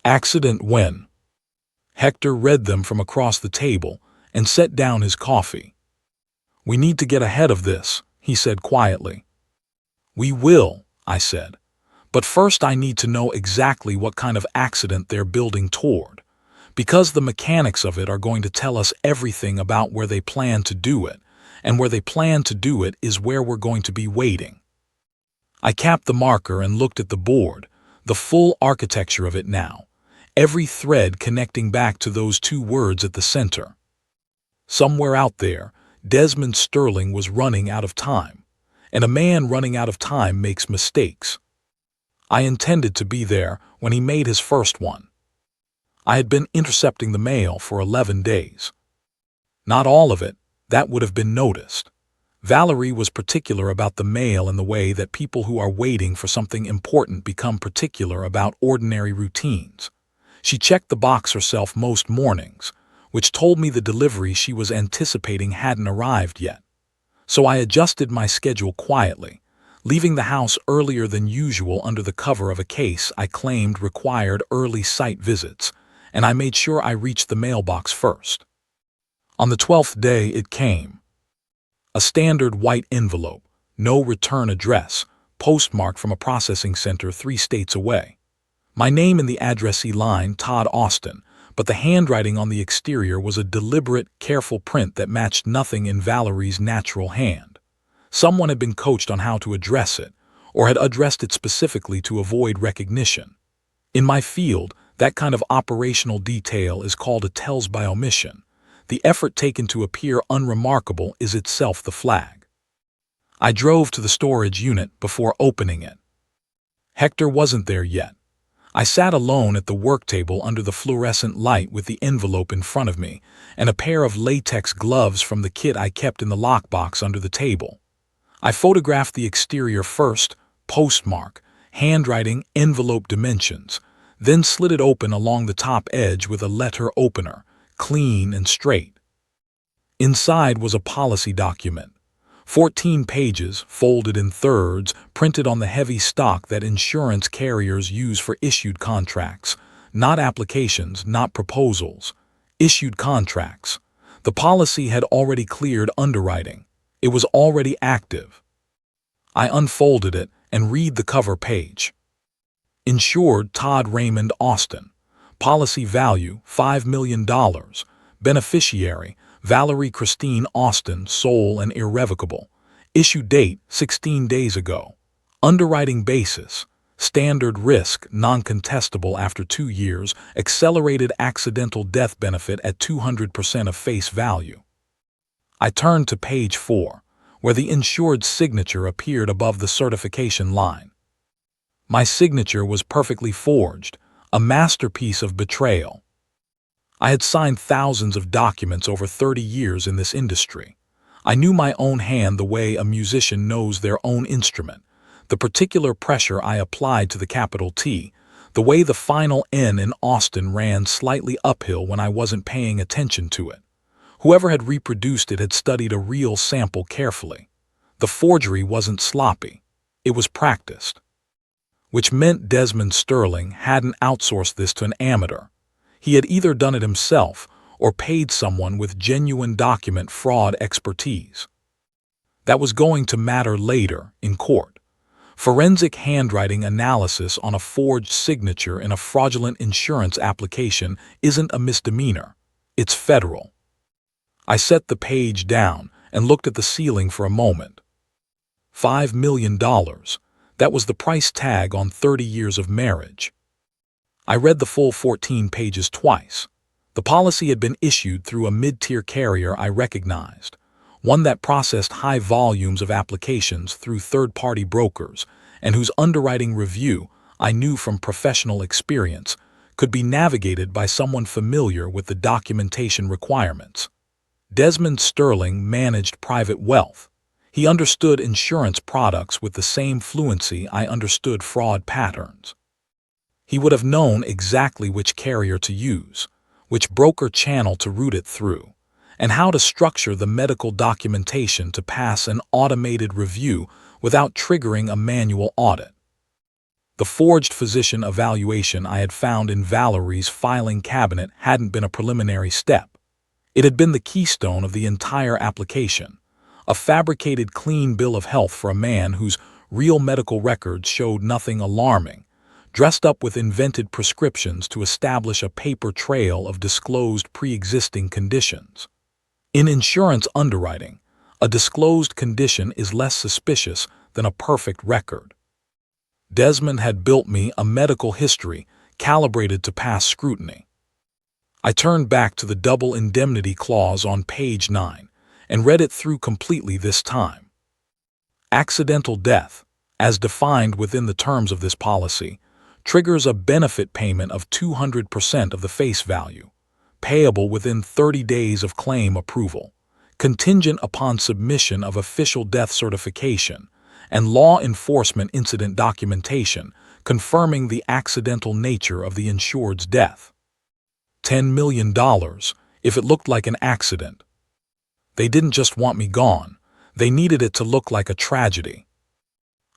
Accident when. Hector read them from across the table and set down his coffee. We need to get ahead of this, he said quietly. We will, I said. But first I need to know exactly what kind of accident they're building toward, because the mechanics of it are going to tell us everything about where they plan to do it, and where they plan to do it is where we're going to be waiting. I capped the marker and looked at the board, the full architecture of it now, every thread connecting back to those 2 words at the center. Somewhere out there, Desmond Sterling was running out of time, and a man running out of time makes mistakes. I intended to be there when he made his first one. I had been intercepting the mail for 11 days. Not all of it, that would have been noticed. Valerie was particular about the mail in the way that people who are waiting for something important become particular about ordinary routines. She checked the box herself most mornings, which told me the delivery she was anticipating hadn't arrived yet. So I adjusted my schedule quietly, leaving the house earlier than usual under the cover of a case I claimed required early site visits, and I made sure I reached the mailbox first. On the 12th day it came. A standard white envelope, no return address, postmarked from a processing center 3 states away. My name in the addressee line, Todd Austin, but the handwriting on the exterior was a deliberate, careful print that matched nothing in Valerie's natural hand. Someone had been coached on how to address it, or had addressed it specifically to avoid recognition. In my field, that kind of operational detail is called a tells by omission. The effort taken to appear unremarkable is itself the flag. I drove to the storage unit before opening it. Hector wasn't there yet. I sat alone at the work table under the fluorescent light with the envelope in front of me and a pair of latex gloves from the kit I kept in the lockbox under the table. I photographed the exterior first, postmark, handwriting, envelope dimensions, then slid it open along the top edge with a letter opener, clean and straight. Inside was a policy document. 14 pages, folded in thirds, printed on the heavy stock that insurance carriers use for issued contracts. Not applications, not proposals. Issued contracts. The policy had already cleared underwriting. It was already active. I unfolded it and read the cover page. Insured Todd Raymond Austin. Policy value $5 million. Beneficiary Valerie Christine Austin, sole and irrevocable. Issue date 16 days ago. Underwriting basis standard risk, non-contestable after 2 years, accelerated accidental death benefit at 200% of face value. I turned to page 4, where the insured's signature appeared above the certification line. My signature was perfectly forged, a masterpiece of betrayal. I had signed thousands of documents over 30 years in this industry. I knew my own hand the way a musician knows their own instrument, the particular pressure I applied to the capital T, the way the final N in Austin ran slightly uphill when I wasn't paying attention to it. Whoever had reproduced it had studied a real sample carefully. The forgery wasn't sloppy. It was practiced. Which meant Desmond Sterling hadn't outsourced this to an amateur. He had either done it himself or paid someone with genuine document fraud expertise. That was going to matter later in court. Forensic handwriting analysis on a forged signature in a fraudulent insurance application isn't a misdemeanor. It's federal. I set the page down and looked at the ceiling for a moment. $5 million. That was the price tag on 30 years of marriage. I read the full 14 pages twice. The policy had been issued through a mid-tier carrier I recognized, one that processed high volumes of applications through third-party brokers, and whose underwriting review, I knew from professional experience, could be navigated by someone familiar with the documentation requirements. Desmond Sterling managed private wealth. He understood insurance products with the same fluency I understood fraud patterns. He would have known exactly which carrier to use, which broker channel to route it through, and how to structure the medical documentation to pass an automated review without triggering a manual audit. The forged physician evaluation I had found in Valerie's filing cabinet hadn't been a preliminary step. It had been the keystone of the entire application, a fabricated clean bill of health for a man whose real medical records showed nothing alarming, dressed up with invented prescriptions to establish a paper trail of disclosed pre-existing conditions. In insurance underwriting, a disclosed condition is less suspicious than a perfect record. Desmond had built me a medical history calibrated to pass scrutiny. I turned back to the double indemnity clause on page 9 and read it through completely this time. Accidental death, as defined within the terms of this policy, triggers a benefit payment of 200% of the face value, payable within 30 days of claim approval, contingent upon submission of official death certification and law enforcement incident documentation confirming the accidental nature of the insured's death. $10 million if it looked like an accident. They didn't just want me gone. They needed it to look like a tragedy.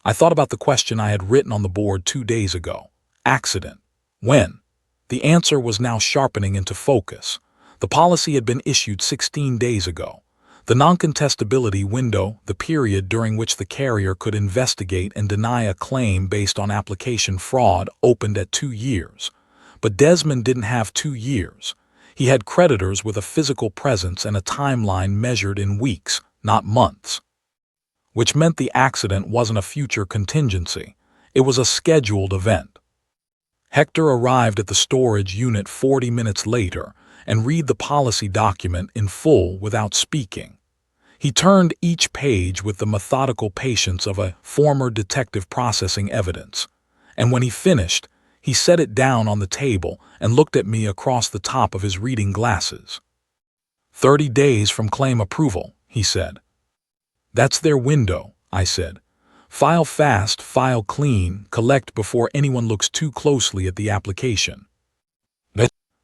I thought about the question I had written on the board 2 days ago. Accident. When? The answer was now sharpening into focus. The policy had been issued 16 days ago. The non-contestability window, the period during which the carrier could investigate and deny a claim based on application fraud, opened at 2 years. But Desmond didn't have 2 years. He had creditors with a physical presence and a timeline measured in weeks, not months. Which meant the accident wasn't a future contingency. It was a scheduled event. Hector arrived at the storage unit 40 minutes later and read the policy document in full without speaking. He turned each page with the methodical patience of a former detective processing evidence, and when he finished, he set it down on the table and looked at me across the top of his reading glasses. 30 days from claim approval, he said. That's their window, I said. File fast, file clean, collect before anyone looks too closely at the application.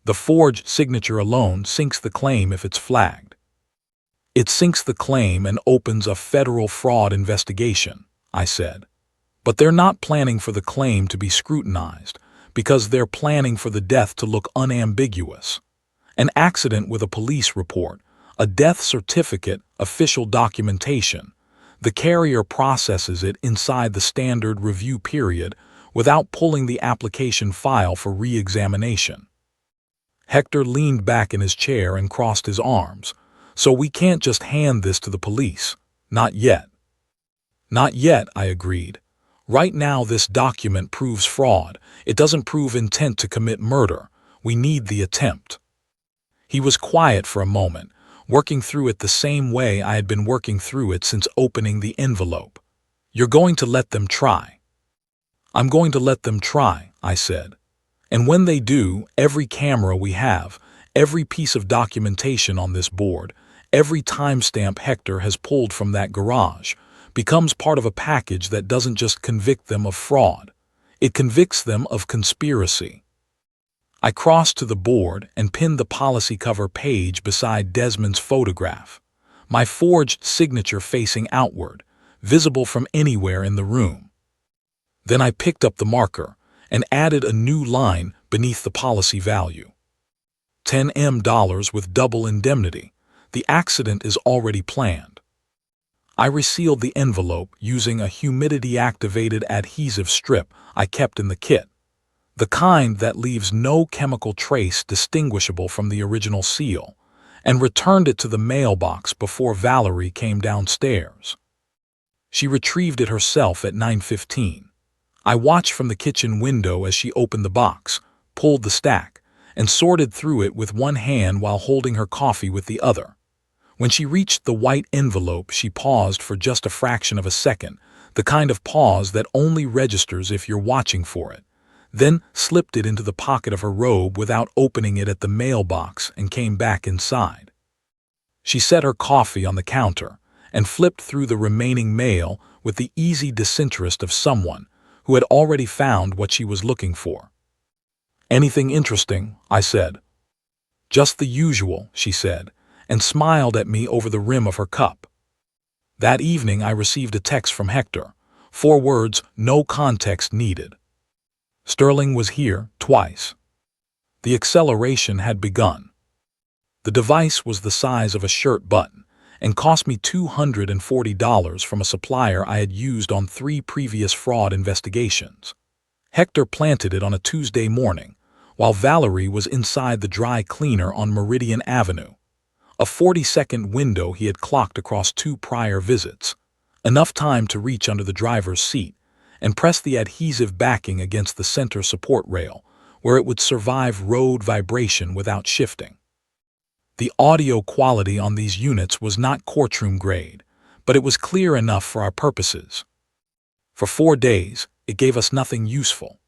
The forged signature alone sinks the claim if it's flagged. It sinks the claim and opens a federal fraud investigation, I said. But they're not planning for the claim to be scrutinized, because they're planning for the death to look unambiguous. An accident with a police report, a death certificate, official documentation. The carrier processes it inside the standard review period without pulling the application file for re-examination. Hector leaned back in his chair and crossed his arms. So we can't just hand this to the police. Not yet. Not yet, I agreed. Right now this document proves fraud. It doesn't prove intent to commit murder. We need the attempt. He was quiet for a moment, working through it the same way I had been working through it since opening the envelope. You're going to let them try. I'm going to let them try, I said. And when they do, every camera we have, every piece of documentation on this board, every timestamp Hector has pulled from that garage, becomes part of a package that doesn't just convict them of fraud. It convicts them of conspiracy. I crossed to the board and pinned the policy cover page beside Desmond's photograph, my forged signature facing outward, visible from anywhere in the room. Then I picked up the marker and added a new line beneath the policy value. $10 million with double indemnity. The accident is already planned. I resealed the envelope using a humidity-activated adhesive strip I kept in the kit, the kind that leaves no chemical trace distinguishable from the original seal, and returned it to the mailbox before Valerie came downstairs. She retrieved it herself at 9:15. I watched from the kitchen window as she opened the box, pulled the stack, and sorted through it with one hand while holding her coffee with the other. When she reached the white envelope, she paused for just a fraction of a second, the kind of pause that only registers if you're watching for it, then slipped it into the pocket of her robe without opening it at the mailbox and came back inside. She set her coffee on the counter and flipped through the remaining mail with the easy disinterest of someone who had already found what she was looking for. "Anything interesting?" I said. "Just the usual," she said, and smiled at me over the rim of her cup. That evening I received a text from Hector. 4 words, no context needed. Sterling was here twice. The acceleration had begun. The device was the size of a shirt button and cost me $240 from a supplier I had used on 3 previous fraud investigations. Hector planted it on a Tuesday morning, while Valerie was inside the dry cleaner on Meridian Avenue. A 40-second window he had clocked across 2 prior visits, enough time to reach under the driver's seat and press the adhesive backing against the center support rail, where it would survive road vibration without shifting. The audio quality on these units was not courtroom grade, but it was clear enough for our purposes. For 4 days, it gave us nothing useful.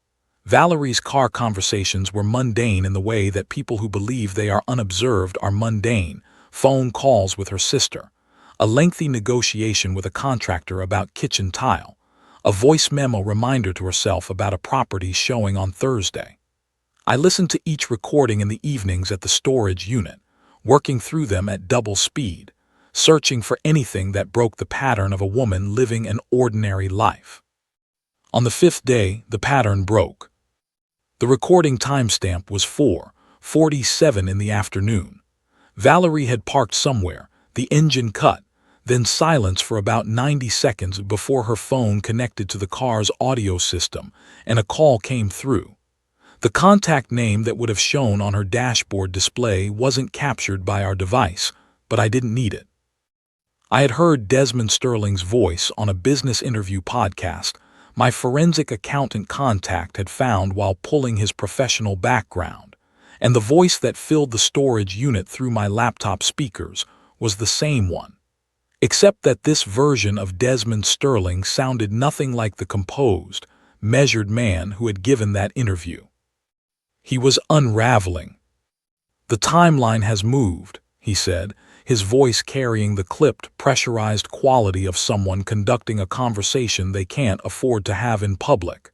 Valerie's car conversations were mundane in the way that people who believe they are unobserved are mundane. Phone calls with her sister, a lengthy negotiation with a contractor about kitchen tile, a voice memo reminder to herself about a property showing on Thursday. I listened to each recording in the evenings at the storage unit, working through them at double speed, searching for anything that broke the pattern of a woman living an ordinary life. On the 5th day, the pattern broke. The recording timestamp was 4:47 in the afternoon. Valerie had parked somewhere, the engine cut, then silence for about 90 seconds before her phone connected to the car's audio system and a call came through. The contact name that would have shown on her dashboard display wasn't captured by our device, but I didn't need it. I had heard Desmond Sterling's voice on a business interview podcast my forensic accountant contact had found while pulling his professional background, and the voice that filled the storage unit through my laptop speakers was the same one, except that this version of Desmond Sterling sounded nothing like the composed, measured man who had given that interview. He was unraveling. "The timeline has moved," he said, his voice carrying the clipped, pressurized quality of someone conducting a conversation they can't afford to have in public.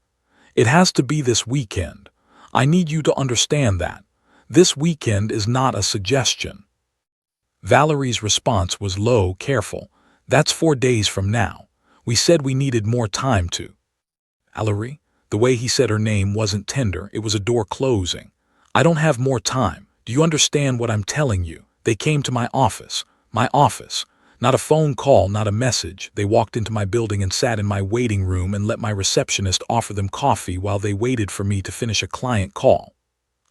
"It has to be this weekend. I need you to understand that. This weekend is not a suggestion." Valerie's response was low, careful. That's 4 days from now. We said we needed more time to. Valerie? The way he said her name wasn't tender, it was a door closing. I don't have more time. Do you understand what I'm telling you? They came to my office. My office. Not a phone call, not a message. They walked into my building and sat in my waiting room and let my receptionist offer them coffee while they waited for me to finish a client call.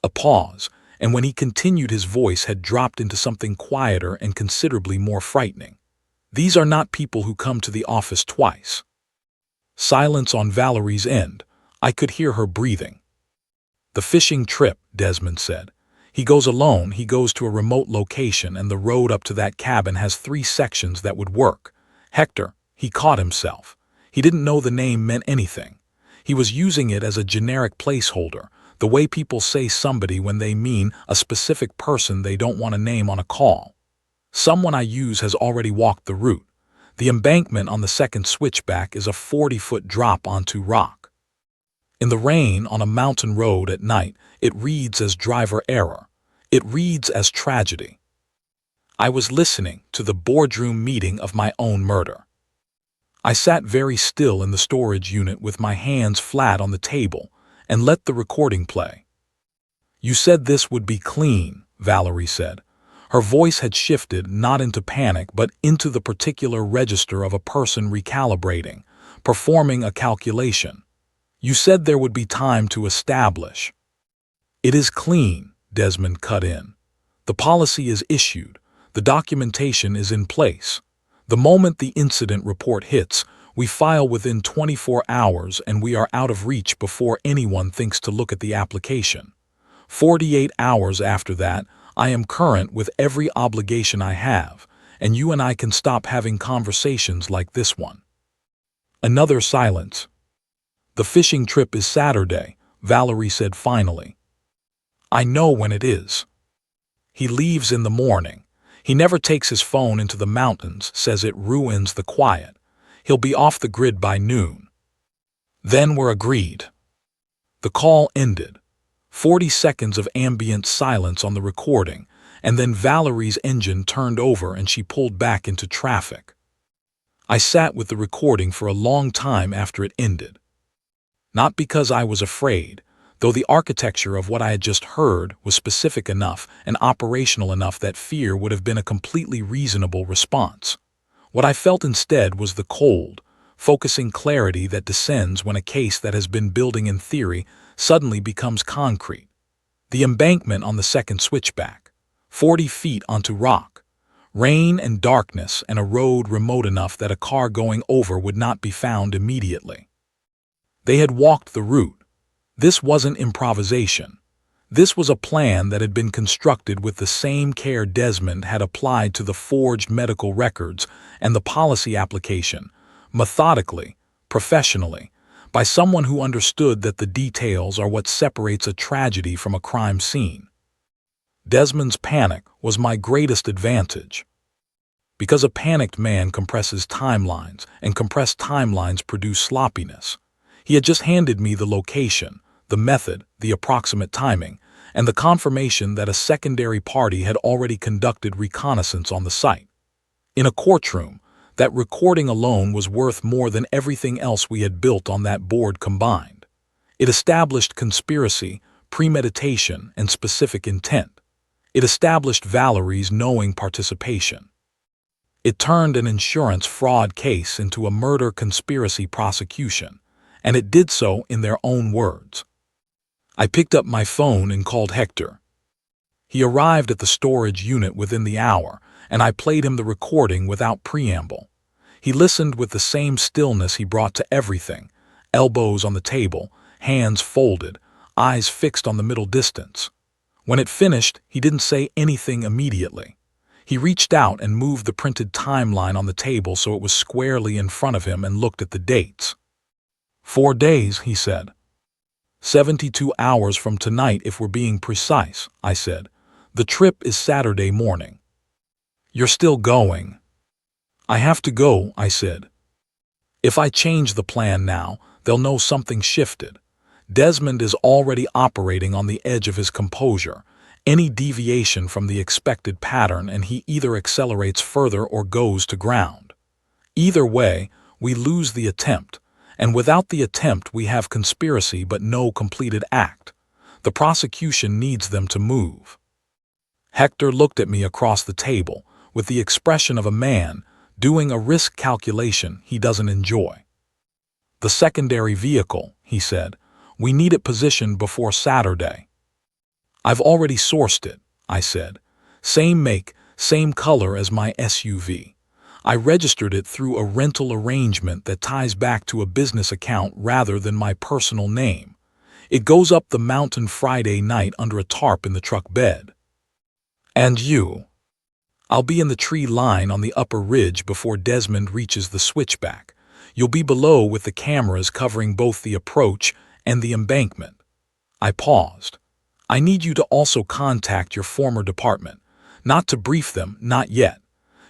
A pause, and when he continued, his voice had dropped into something quieter and considerably more frightening. These are not people who come to the office twice. Silence on Valerie's end. I could hear her breathing. The fishing trip, Desmond said. He goes alone, he goes to a remote location, and the road up to that cabin has 3 sections that would work. Hector, he caught himself. He didn't know the name meant anything. He was using it as a generic placeholder, the way people say somebody when they mean a specific person they don't want to name on a call. Someone I use has already walked the route. The embankment on the second switchback is a 40-foot drop onto rock. In the rain on a mountain road at night, it reads as driver error. It reads as tragedy. I was listening to the boardroom meeting of my own murder. I sat very still in the storage unit with my hands flat on the table and let the recording play. You said this would be clean, Valerie said. Her voice had shifted not into panic but into the particular register of a person recalibrating, performing a calculation. You said there would be time to establish. It is clean, Desmond cut in. The policy is issued. The documentation is in place. The moment the incident report hits, we file within 24 hours and we are out of reach before anyone thinks to look at the application. 48 hours after that, I am current with every obligation I have, and you and I can stop having conversations like this one. Another silence. The fishing trip is Saturday, Valerie said finally. I know when it is. He leaves in the morning. He never takes his phone into the mountains, says it ruins the quiet. He'll be off the grid by noon. Then we're agreed. The call ended. 40 seconds of ambient silence on the recording, and then Valerie's engine turned over and she pulled back into traffic. I sat with the recording for a long time after it ended. Not because I was afraid, though the architecture of what I had just heard was specific enough and operational enough that fear would have been a completely reasonable response. What I felt instead was the cold, focusing clarity that descends when a case that has been building in theory suddenly becomes concrete. The embankment on the second switchback, 40 feet onto rock, rain and darkness and a road remote enough that a car going over would not be found immediately. They had walked the route. This wasn't improvisation. This was a plan that had been constructed with the same care Desmond had applied to the forged medical records and the policy application, methodically, professionally, by someone who understood that the details are what separates a tragedy from a crime scene. Desmond's panic was my greatest advantage. Because a panicked man compresses timelines, and compressed timelines produce sloppiness. He had just handed me the location, the method, the approximate timing, and the confirmation that a secondary party had already conducted reconnaissance on the site. In a courtroom, that recording alone was worth more than everything else we had built on that board combined. It established conspiracy, premeditation, and specific intent. It established Valerie's knowing participation. It turned an insurance fraud case into a murder conspiracy prosecution, and it did so in their own words. I picked up my phone and called Hector. He arrived at the storage unit within the hour, and I played him the recording without preamble. He listened with the same stillness he brought to everything, elbows on the table, hands folded, eyes fixed on the middle distance. When it finished, he didn't say anything immediately. He reached out and moved the printed timeline on the table so it was squarely in front of him and looked at the dates. 4 days, he said. 72 hours from tonight if we're being precise, I said. The trip is Saturday morning. You're still going. I have to go, I said. If I change the plan now, they'll know something shifted. Desmond is already operating on the edge of his composure. Any deviation from the expected pattern and he either accelerates further or goes to ground. Either way, we lose the attempt, and without the attempt we have conspiracy but no completed act. The prosecution needs them to move. Hector looked at me across the table with the expression of a man doing a risk calculation he doesn't enjoy. "The secondary vehicle," he said. "We need it positioned before Saturday." "I've already sourced it," I said. "Same make, same color as my SUV. I registered it through a rental arrangement that ties back to a business account rather than my personal name. It goes up the mountain Friday night under a tarp in the truck bed." "And you?" "I'll be in the tree line on the upper ridge before Desmond reaches the switchback. You'll be below with the cameras covering both the approach and the embankment." I paused. "I need you to also contact your former department. Not to brief them, not yet.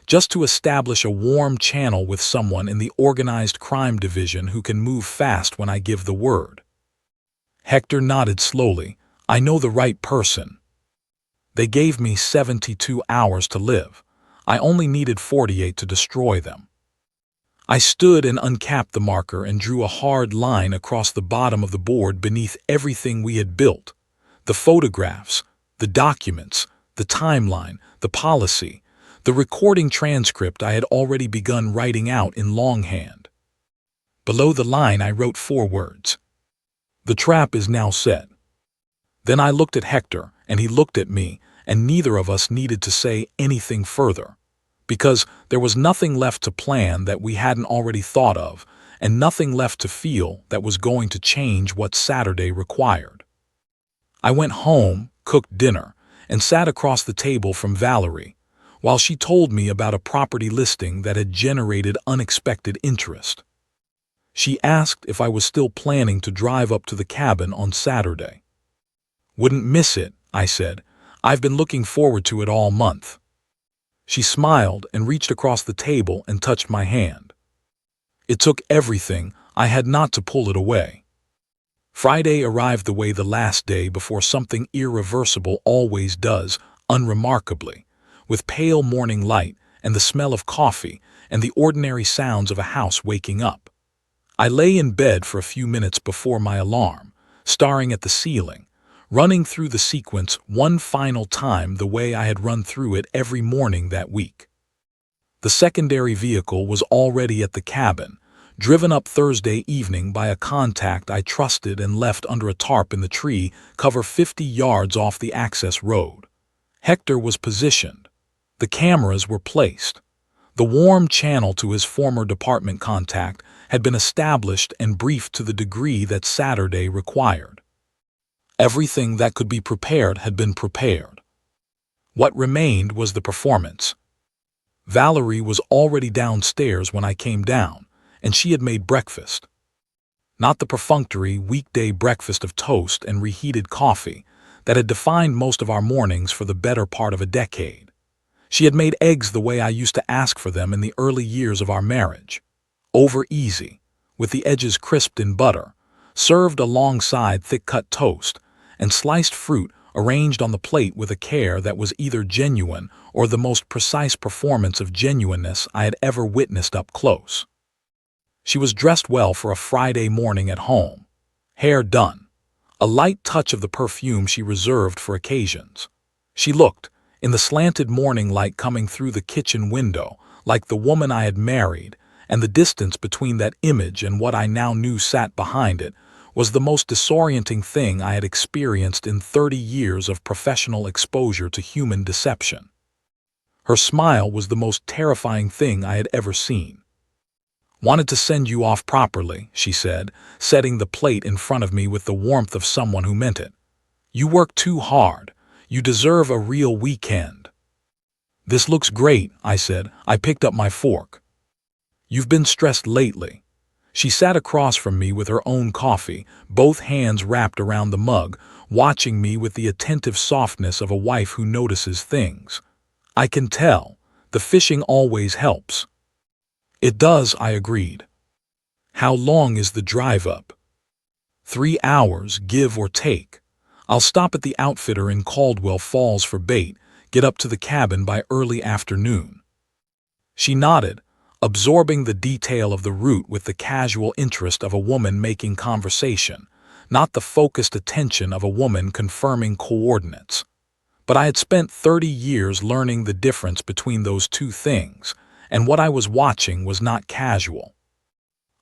Just to establish a warm channel with someone in the organized crime division who can move fast when I give the word." Hector nodded slowly. "I know the right person. They gave me 72 hours to live. I only needed 48 to destroy them." I stood and uncapped the marker and drew a hard line across the bottom of the board beneath everything we had built. The photographs, the documents, the timeline, the policy, the recording transcript I had already begun writing out in longhand. Below the line I wrote 4 words. "The trap is now set." Then I looked at Hector, and he looked at me, and neither of us needed to say anything further, because there was nothing left to plan that we hadn't already thought of, and nothing left to feel that was going to change what Saturday required. I went home, cooked dinner, and sat across the table from Valerie, while she told me about a property listing that had generated unexpected interest. She asked if I was still planning to drive up to the cabin on Saturday. "Wouldn't miss it," I said. "I've been looking forward to it all month." She smiled and reached across the table and touched my hand. It took everything. I had not to pull it away. Friday arrived the way the last day before something irreversible always does, unremarkably, with pale morning light and the smell of coffee and the ordinary sounds of a house waking up. I lay in bed for a few minutes before my alarm, staring at the ceiling, running through the sequence one final time the way I had run through it every morning that week. The secondary vehicle was already at the cabin, driven up Thursday evening by a contact I trusted and left under a tarp in the tree cover 50 yards off the access road. Hector was positioned. The cameras were placed. The warm channel to his former department contact had been established and briefed to the degree that Saturday required. Everything that could be prepared had been prepared. What remained was the performance. Valerie was already downstairs when I came down, and she had made breakfast. Not the perfunctory weekday breakfast of toast and reheated coffee that had defined most of our mornings for the better part of a decade. She had made eggs the way I used to ask for them in the early years of our marriage. Over easy, with the edges crisped in butter, served alongside thick-cut toast, and sliced fruit arranged on the plate with a care that was either genuine or the most precise performance of genuineness I had ever witnessed up close. She was dressed well for a Friday morning at home. Hair done. A light touch of the perfume she reserved for occasions. She looked, in the slanted morning light coming through the kitchen window, like the woman I had married, and the distance between that image and what I now knew sat behind it was the most disorienting thing I had experienced in 30 years of professional exposure to human deception. Her smile was the most terrifying thing I had ever seen. "Wanted to send you off properly," she said, setting the plate in front of me with the warmth of someone who meant it. "You work too hard. You deserve a real weekend." "This looks great," I said. I picked up my fork. "You've been stressed lately." She sat across from me with her own coffee, both hands wrapped around the mug, watching me with the attentive softness of a wife who notices things. "I can tell. The fishing always helps." "It does," I agreed. "How long is the drive up?" 3 hours, give or take. I'll stop at the outfitter in Caldwell Falls for bait, get up to the cabin by early afternoon." She nodded, absorbing the detail of the route with the casual interest of a woman making conversation, not the focused attention of a woman confirming coordinates. But I had spent 30 years learning the difference between those two things, and what I was watching was not casual.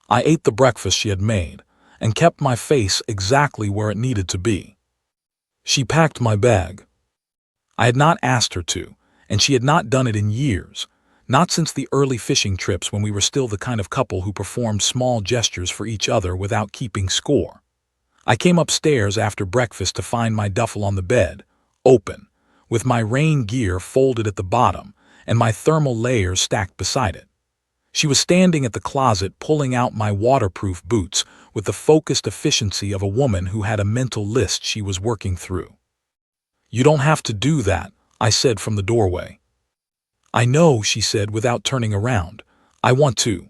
I ate the breakfast she had made, and kept my face exactly where it needed to be. She packed my bag. I had not asked her to, and she had not done it in years, not since the early fishing trips when we were still the kind of couple who performed small gestures for each other without keeping score. I came upstairs after breakfast to find my duffel on the bed, open, with my rain gear folded at the bottom and my thermal layers stacked beside it. She was standing at the closet pulling out my waterproof boots with the focused efficiency of a woman who had a mental list she was working through. "You don't have to do that," I said from the doorway. "I know," she said without turning around. "I want to."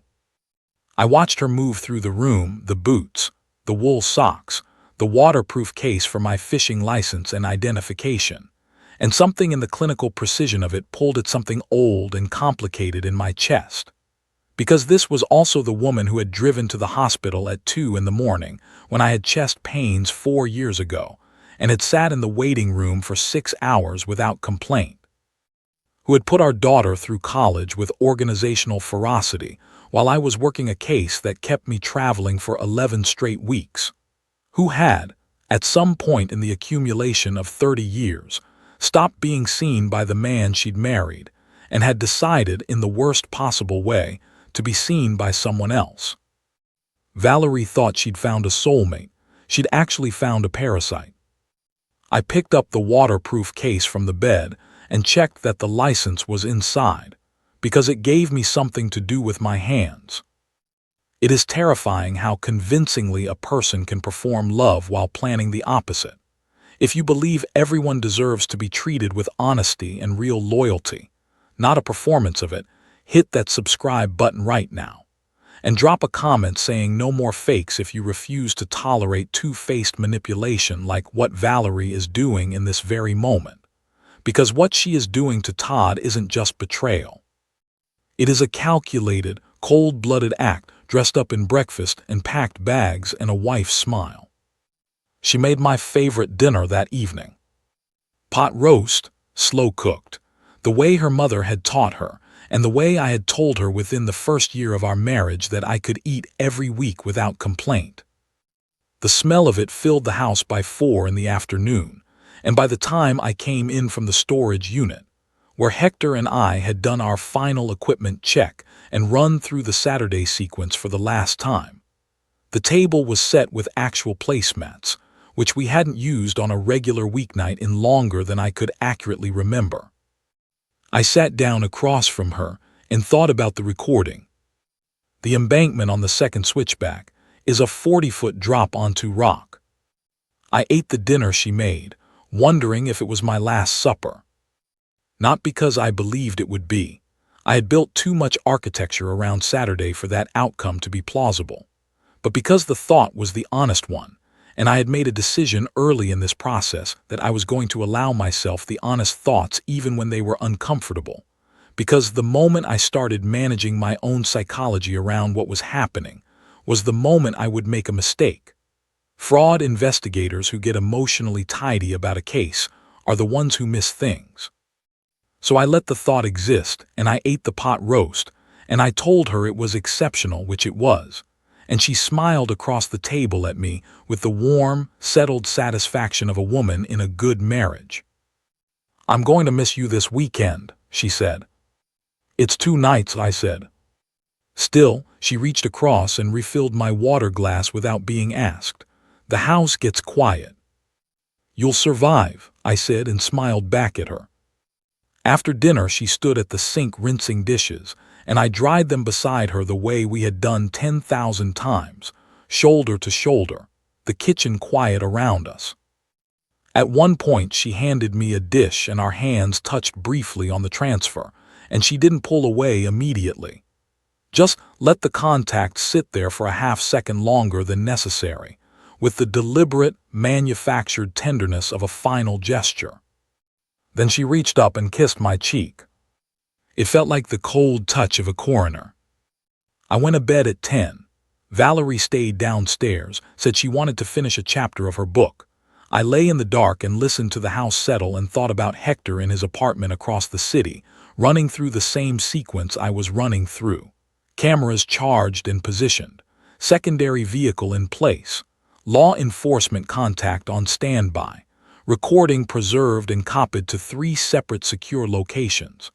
I watched her move through the room, the boots, the wool socks, the waterproof case for my fishing license and identification, and something in the clinical precision of it pulled at something old and complicated in my chest. Because this was also the woman who had driven to the hospital at 2 in the morning when I had chest pains 4 years ago, and had sat in the waiting room for 6 hours without complaint. Who had put our daughter through college with organizational ferocity while I was working a case that kept me traveling for 11 straight weeks. Who had, at some point in the accumulation of 30 years, stopped being seen by the man she'd married and had decided, in the worst possible way, to be seen by someone else. Valerie thought she'd found a soulmate. She'd actually found a parasite. I picked up the waterproof case from the bed and checked that the license was inside, because it gave me something to do with my hands. It is terrifying how convincingly a person can perform love while planning the opposite. If you believe everyone deserves to be treated with honesty and real loyalty, not a performance of it, hit that subscribe button right now. And drop a comment saying no more fakes if you refuse to tolerate two-faced manipulation like what Valerie is doing in this very moment. Because what she is doing to Todd isn't just betrayal. It is a calculated, cold-blooded act dressed up in breakfast and packed bags and a wife's smile. She made my favorite dinner that evening. Pot roast, slow-cooked, the way her mother had taught her, and the way I had told her within the first year of our marriage that I could eat every week without complaint. The smell of it filled the house by 4 in the afternoon, and by the time I came in from the storage unit, where Hector and I had done our final equipment check and run through the Saturday sequence for the last time, the table was set with actual placemats, which we hadn't used on a regular weeknight in longer than I could accurately remember. I sat down across from her and thought about the recording. The embankment on the second switchback is a 40-foot drop onto rock. I ate the dinner she made, wondering if it was my last supper. Not because I believed it would be. I had built too much architecture around Saturday for that outcome to be plausible, but because the thought was the honest one, and I had made a decision early in this process that I was going to allow myself the honest thoughts even when they were uncomfortable, because the moment I started managing my own psychology around what was happening was the moment I would make a mistake. Fraud investigators who get emotionally tidy about a case are the ones who miss things. So I let the thought exist, and I ate the pot roast, and I told her it was exceptional, which it was, and she smiled across the table at me with the warm, settled satisfaction of a woman in a good marriage. "I'm going to miss you this weekend," she said. "It's 2 nights," I said. Still, she reached across and refilled my water glass without being asked. "The house gets quiet." "You'll survive," I said and smiled back at her. After dinner, she stood at the sink rinsing dishes, and I dried them beside her the way we had done 10,000 times, shoulder to shoulder, the kitchen quiet around us. At one point, she handed me a dish and our hands touched briefly on the transfer, and she didn't pull away immediately. Just let the contact sit there for a half second longer than necessary, with the deliberate, manufactured tenderness of a final gesture. Then she reached up and kissed my cheek. It felt like the cold touch of a coroner. I went to bed at 10. Valerie stayed downstairs, said she wanted to finish a chapter of her book. I lay in the dark and listened to the house settle and thought about Hector in his apartment across the city, running through the same sequence I was running through. Cameras charged and positioned. Secondary vehicle in place. Law enforcement contact on standby. Recording preserved and copied to 3 separate secure locations.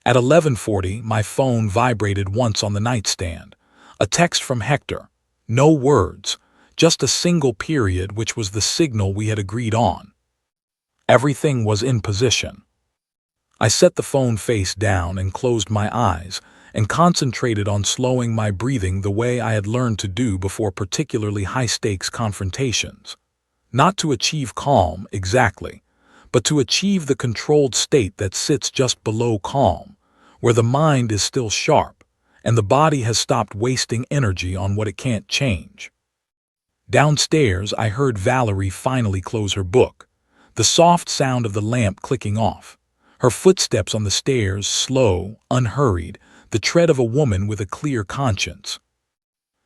At 11:40, my phone vibrated once on the nightstand. A text from Hector. No words, just a single period which was the signal we had agreed on. Everything was in position. I set the phone face down and closed my eyes and concentrated on slowing my breathing the way I had learned to do before particularly high-stakes confrontations. Not to achieve calm, exactly, but to achieve the controlled state that sits just below calm, where the mind is still sharp and the body has stopped wasting energy on what it can't change. Downstairs, I heard Valerie finally close her book, the soft sound of the lamp clicking off, her footsteps on the stairs slow, unhurried, the tread of a woman with a clear conscience.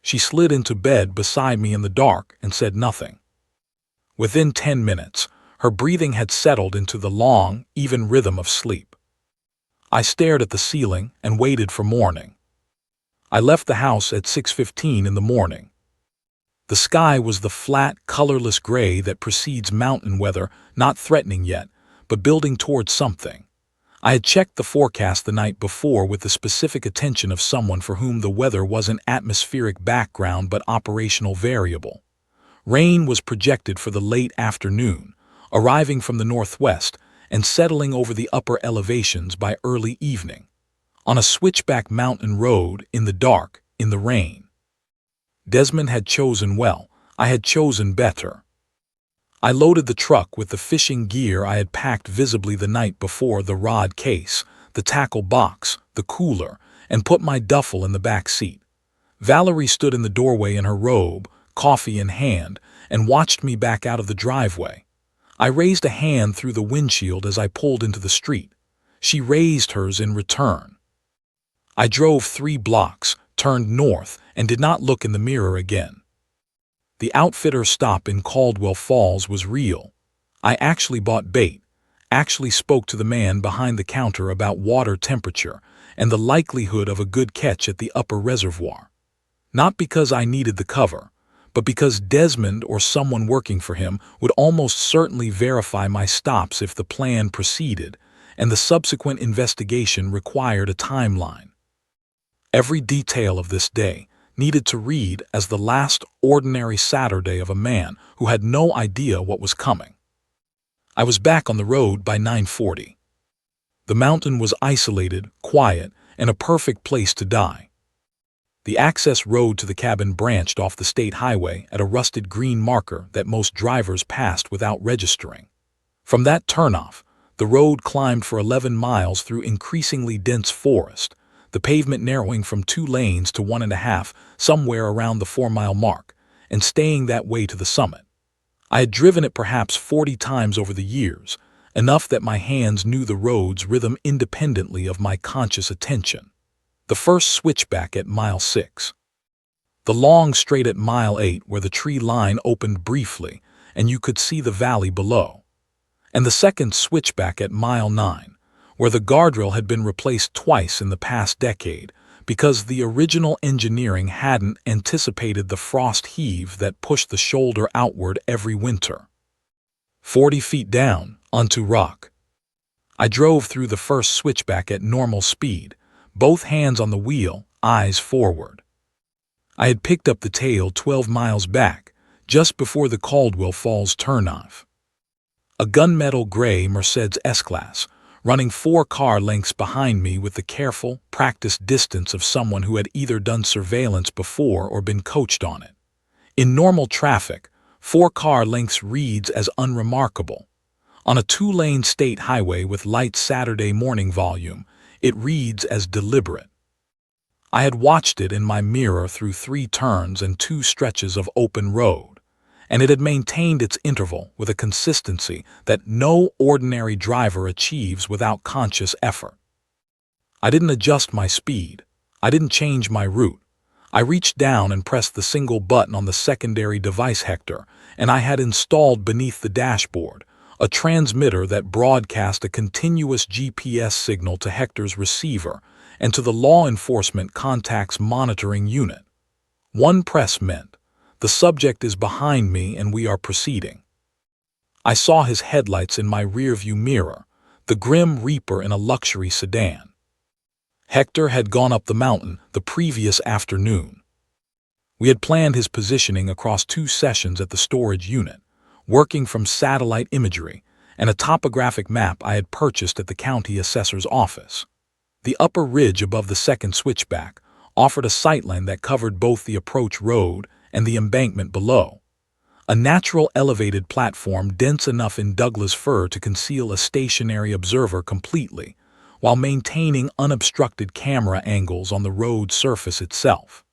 She slid into bed beside me in the dark and said nothing. Within 10 minutes, her breathing had settled into the long, even rhythm of sleep. I stared at the ceiling and waited for morning. I left the house at 6:15 in the morning. The sky was the flat, colorless gray that precedes mountain weather, not threatening yet, but building towards something. I had checked the forecast the night before with the specific attention of someone for whom the weather wasn't atmospheric background but operational variable. Rain was projected for the late afternoon, arriving from the northwest and settling over the upper elevations by early evening. On a switchback mountain road, in the dark, in the rain. Desmond had chosen well. I had chosen better. I loaded the truck with the fishing gear I had packed visibly the night before, the rod case, the tackle box, the cooler, and put my duffel in the back seat. Valerie stood in the doorway in her robe, coffee in hand, and watched me back out of the driveway. I raised a hand through the windshield as I pulled into the street. She raised hers in return. I drove 3 blocks, turned north, and did not look in the mirror again. The outfitter stop in Caldwell Falls was real. I actually bought bait, actually spoke to the man behind the counter about water temperature and the likelihood of a good catch at the upper reservoir. Not because I needed the cover, but because Desmond or someone working for him would almost certainly verify my stops if the plan proceeded, and the subsequent investigation required a timeline. Every detail of this day needed to read as the last ordinary Saturday of a man who had no idea what was coming. I was back on the road by 9:40. The mountain was isolated, quiet, and a perfect place to die. The access road to the cabin branched off the state highway at a rusted green marker that most drivers passed without registering. From that turnoff, the road climbed for 11 miles through increasingly dense forest, the pavement narrowing from 2 lanes to 1.5 somewhere around the 4-mile mark, and staying that way to the summit. I had driven it perhaps 40 times over the years, enough that my hands knew the road's rhythm independently of my conscious attention. The first switchback at mile 6. The long straight at mile 8 where the tree line opened briefly and you could see the valley below. And the second switchback at mile 9, where the guardrail had been replaced twice in the past decade because the original engineering hadn't anticipated the frost heave that pushed the shoulder outward every winter. 40 feet down, onto rock. I drove through the first switchback at normal speed, both hands on the wheel, eyes forward. I had picked up the tail 12 miles back, just before the Caldwell Falls turnoff. A gunmetal gray Mercedes S-Class, running 4 car lengths behind me with the careful, practiced distance of someone who had either done surveillance before or been coached on it. In normal traffic, 4 car lengths reads as unremarkable. On a 2-lane state highway with light Saturday morning volume, it reads as deliberate. I had watched it in my mirror through 3 turns and 2 stretches of open road, and it had maintained its interval with a consistency that no ordinary driver achieves without conscious effort. I didn't adjust my speed. I didn't change my route. I reached down and pressed the single button on the secondary device Hector, and I had installed beneath the dashboard a transmitter that broadcast a continuous GPS signal to Hector's receiver and to the law enforcement contacts monitoring unit. One press meant, "The subject is behind me and we are proceeding." I saw his headlights in my rearview mirror, the Grim Reaper in a luxury sedan. Hector had gone up the mountain the previous afternoon. We had planned his positioning across 2 sessions at the storage unit, working from satellite imagery and a topographic map I had purchased at the county assessor's office. The upper ridge above the second switchback offered a sightline that covered both the approach road and the embankment below. A natural elevated platform dense enough in Douglas fir to conceal a stationary observer completely, while maintaining unobstructed camera angles on the road surface itself.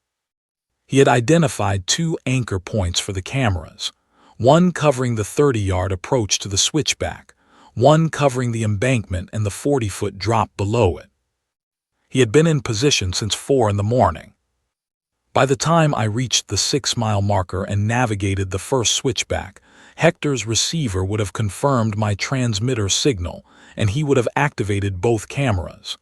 He had identified 2 anchor points for the cameras, one covering the 30-yard approach to the switchback, one covering the embankment and the 40-foot drop below it. He had been in position since 4 in the morning. By the time I reached the 6-mile marker and navigated the first switchback, Hector's receiver would have confirmed my transmitter signal, and he would have activated both cameras.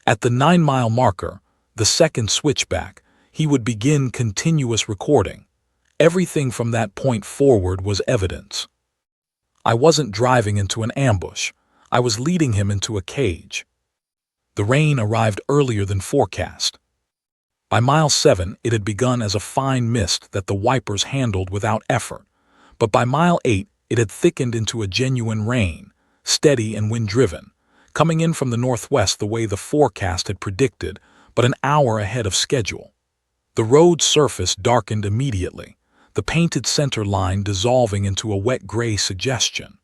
At the 9-mile marker, the second switchback, he would begin continuous recording. Everything from that point forward was evidence. I wasn't driving into an ambush. I was leading him into a cage. The rain arrived earlier than forecast. By mile 7, it had begun as a fine mist that the wipers handled without effort, but by mile 8, it had thickened into a genuine rain, steady and wind-driven, coming in from the northwest the way the forecast had predicted, but an hour ahead of schedule. The road surface darkened immediately, the painted center line dissolving into a wet gray suggestion.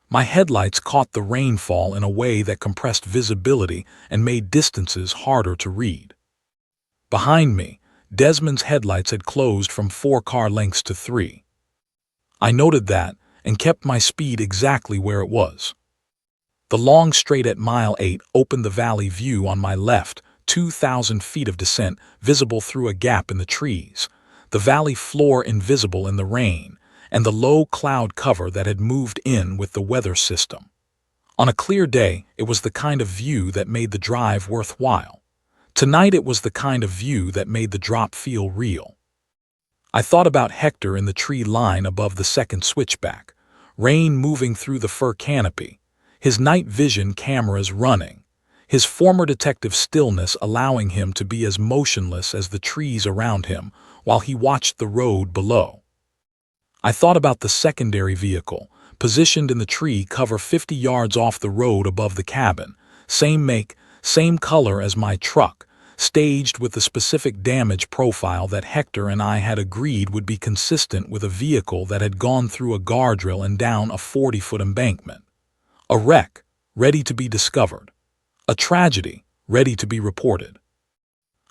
My headlights caught the rainfall in a way that compressed visibility and made distances harder to read. Behind me, Desmond's headlights had closed from 4 car lengths to 3. I noted that and kept my speed exactly where it was. The long straight at mile 8 opened the valley view on my left, 2,000 feet of descent visible through a gap in the trees, the valley floor invisible in the rain, and the low cloud cover that had moved in with the weather system. On a clear day, it was the kind of view that made the drive worthwhile. Tonight it was the kind of view that made the drop feel real. I thought about Hector in the tree line above the second switchback, rain moving through the fir canopy, his night vision cameras running, his former detective stillness allowing him to be as motionless as the trees around him while he watched the road below. I thought about the secondary vehicle, positioned in the tree cover 50 yards off the road above the cabin, same make, same color as my truck, staged with the specific damage profile that Hector and I had agreed would be consistent with a vehicle that had gone through a guardrail and down a 40-foot embankment. A wreck, ready to be discovered. A tragedy, ready to be reported.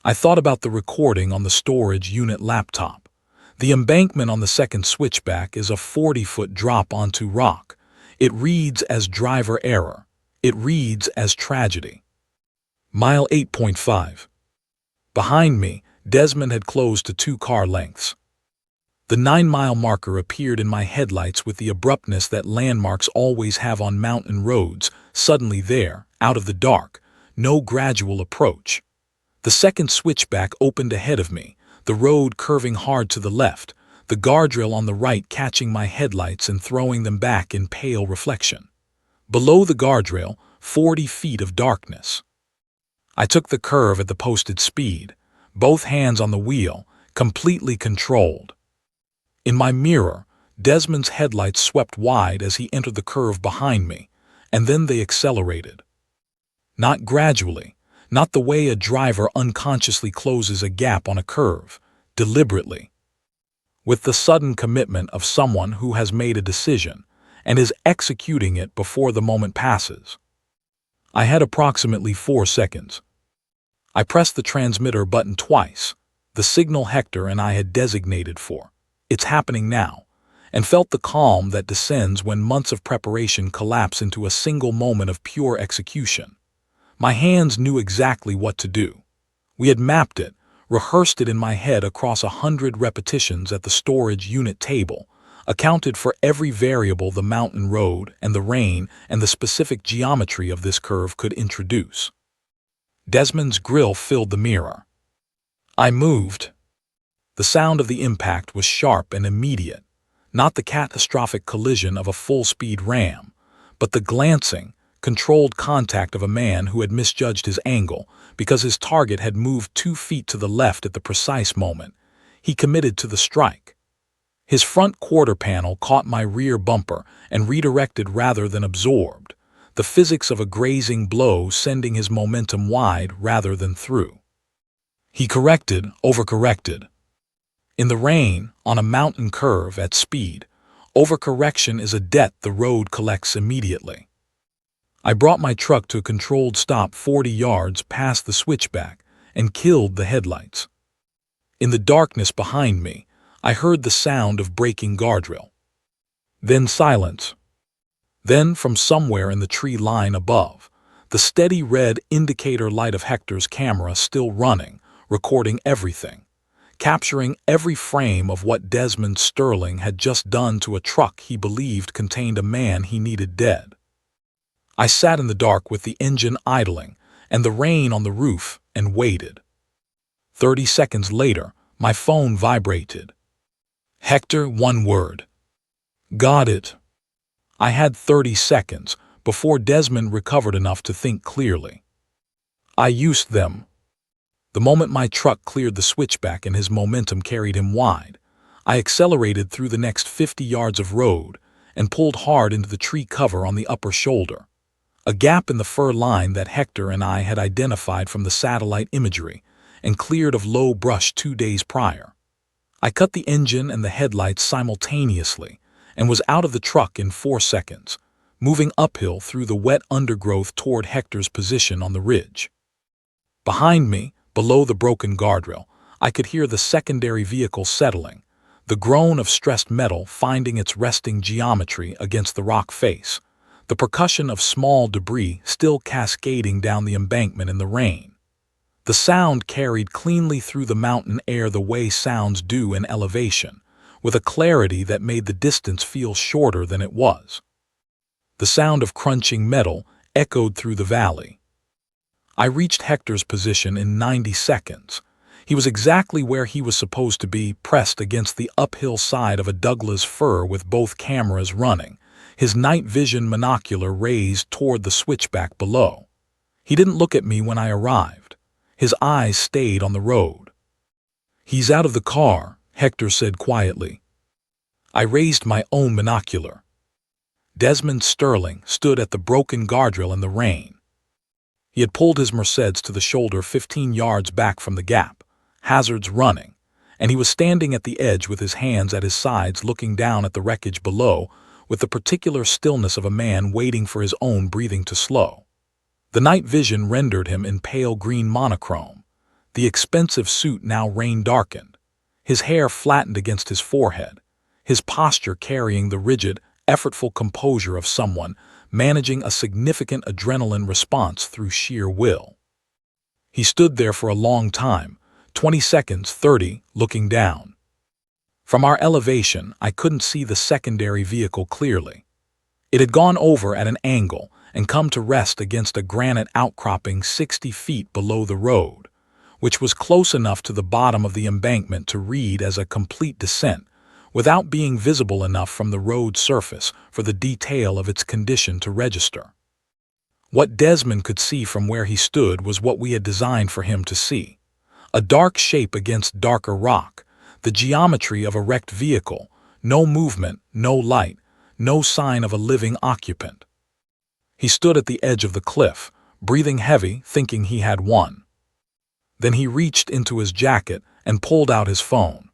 I thought about the recording on the storage unit laptop. The embankment on the second switchback is a 40-foot drop onto rock. It reads as driver error. It reads as tragedy. Mile 8.5. Behind me, Desmond had closed to 2 car lengths. The 9-mile marker appeared in my headlights with the abruptness that landmarks always have on mountain roads, suddenly there, out of the dark, no gradual approach. The second switchback opened ahead of me, the road curving hard to the left, the guardrail on the right catching my headlights and throwing them back in pale reflection. Below the guardrail, 40 feet of darkness. I took the curve at the posted speed, both hands on the wheel, completely controlled. In my mirror, Desmond's headlights swept wide as he entered the curve behind me, and then they accelerated. Not gradually, not the way a driver unconsciously closes a gap on a curve, deliberately. With the sudden commitment of someone who has made a decision and is executing it before the moment passes. I had approximately 4 seconds. I pressed the transmitter button twice, the signal Hector and I had designated for. It's happening now. and felt the calm that descends when months of preparation collapse into a single moment of pure execution. My hands knew exactly what to do. We had mapped it, rehearsed it in my head across 100 repetitions at the storage unit table, accounted for every variable the mountain road and the rain and the specific geometry of this curve could introduce. Desmond's grill filled the mirror. I moved. The sound of the impact was sharp and immediate, not the catastrophic collision of a full-speed ram, but the glancing, controlled contact of a man who had misjudged his angle because his target had moved 2 feet to the left at the precise moment he committed to the strike. His front quarter panel caught my rear bumper and redirected rather than absorbed, the physics of a grazing blow sending his momentum wide rather than through. He corrected, overcorrected. In the rain, on a mountain curve at speed, overcorrection is a debt the road collects immediately. I brought my truck to a controlled stop 40 yards past the switchback and killed the headlights. In the darkness behind me, I heard the sound of braking guardrail. Then silence. Then, from somewhere in the tree line above, the steady red indicator light of Hector's camera still running, recording everything, capturing every frame of what Desmond Sterling had just done to a truck he believed contained a man he needed dead. I sat in the dark with the engine idling and the rain on the roof and waited. 30 seconds later, my phone vibrated. Hector, one word. Got it. I had 30 seconds before Desmond recovered enough to think clearly. I used them. The moment my truck cleared the switchback and his momentum carried him wide, I accelerated through the next 50 yards of road and pulled hard into the tree cover on the upper shoulder, a gap in the fir line that Hector and I had identified from the satellite imagery and cleared of low brush 2 days prior. I cut the engine and the headlights simultaneously and was out of the truck in 4 seconds, moving uphill through the wet undergrowth toward Hector's position on the ridge. Behind me, below the broken guardrail, I could hear the secondary vehicle settling, the groan of stressed metal finding its resting geometry against the rock face, the percussion of small debris still cascading down the embankment in the rain. The sound carried cleanly through the mountain air the way sounds do in elevation, with a clarity that made the distance feel shorter than it was. The sound of crunching metal echoed through the valley. I reached Hector's position in 90 seconds. He was exactly where he was supposed to be, pressed against the uphill side of a Douglas fir with both cameras running, his night vision monocular raised toward the switchback below. He didn't look at me when I arrived. His eyes stayed on the road. He's out of the car, Hector said quietly. I raised my own binocular. Desmond Sterling stood at the broken guardrail in the rain. He had pulled his Mercedes to the shoulder 15 yards back from the gap, hazards running, and he was standing at the edge with his hands at his sides looking down at the wreckage below with the particular stillness of a man waiting for his own breathing to slow. The night vision rendered him in pale green monochrome, the expensive suit now rain-darkened, his hair flattened against his forehead, his posture carrying the rigid, effortful composure of someone managing a significant adrenaline response through sheer will. He stood there for a long time, 20 seconds, 30, looking down. From our elevation, I couldn't see the secondary vehicle clearly. It had gone over at an angle and come to rest against a granite outcropping 60 feet below the road, which was close enough to the bottom of the embankment to read as a complete descent, without being visible enough from the road surface for the detail of its condition to register. What Desmond could see from where he stood was what we had designed for him to see. A dark shape against darker rock, the geometry of a wrecked vehicle, no movement, no light, no sign of a living occupant. He stood at the edge of the cliff, breathing heavy, thinking he had won. Then he reached into his jacket and pulled out his phone.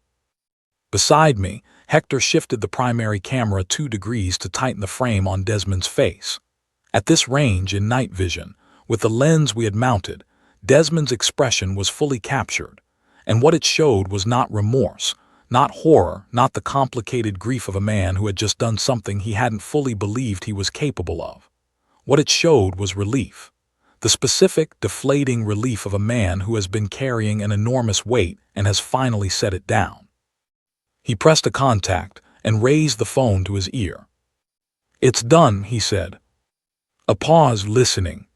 Beside me, Hector shifted the primary camera 2 degrees to tighten the frame on Desmond's face. At this range in night vision, with the lens we had mounted, Desmond's expression was fully captured, and what it showed was not remorse, Not horror, not the complicated grief of a man who had just done something he hadn't fully believed he was capable of. What it showed was relief. The specific, deflating relief of a man who has been carrying an enormous weight and has finally set it down. He pressed a contact and raised the phone to his ear. "It's done," he said. A pause, listening.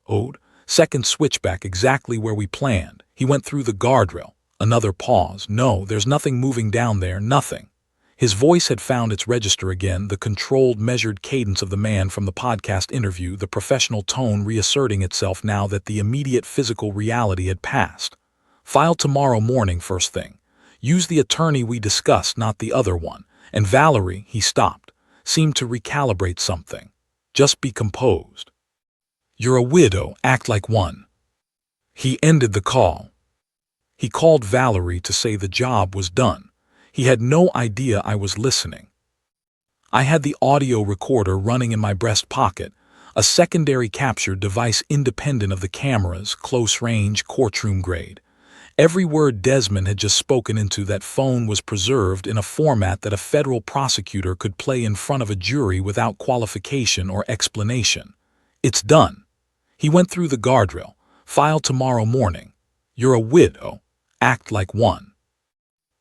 Ode, second switchback exactly where we planned. He went through the guardrail. Another pause. "No, there's nothing moving down there, nothing." His voice had found its register again, the controlled, measured cadence of the man from the podcast interview, the professional tone reasserting itself now that the immediate physical reality had passed. "File tomorrow morning, first thing. Use the attorney we discussed, not the other one. And Valerie," he stopped, seemed to recalibrate something. "Just be composed. You're a widow, act like one." He ended the call. He called Valerie to say the job was done. He had no idea I was listening. I had the audio recorder running in my breast pocket, a secondary capture device independent of the cameras, close range, courtroom grade. Every word Desmond had just spoken into that phone was preserved in a format that a federal prosecutor could play in front of a jury without qualification or explanation. "It's done." He went through the guardrail. "File tomorrow morning. You're a widow, act like one."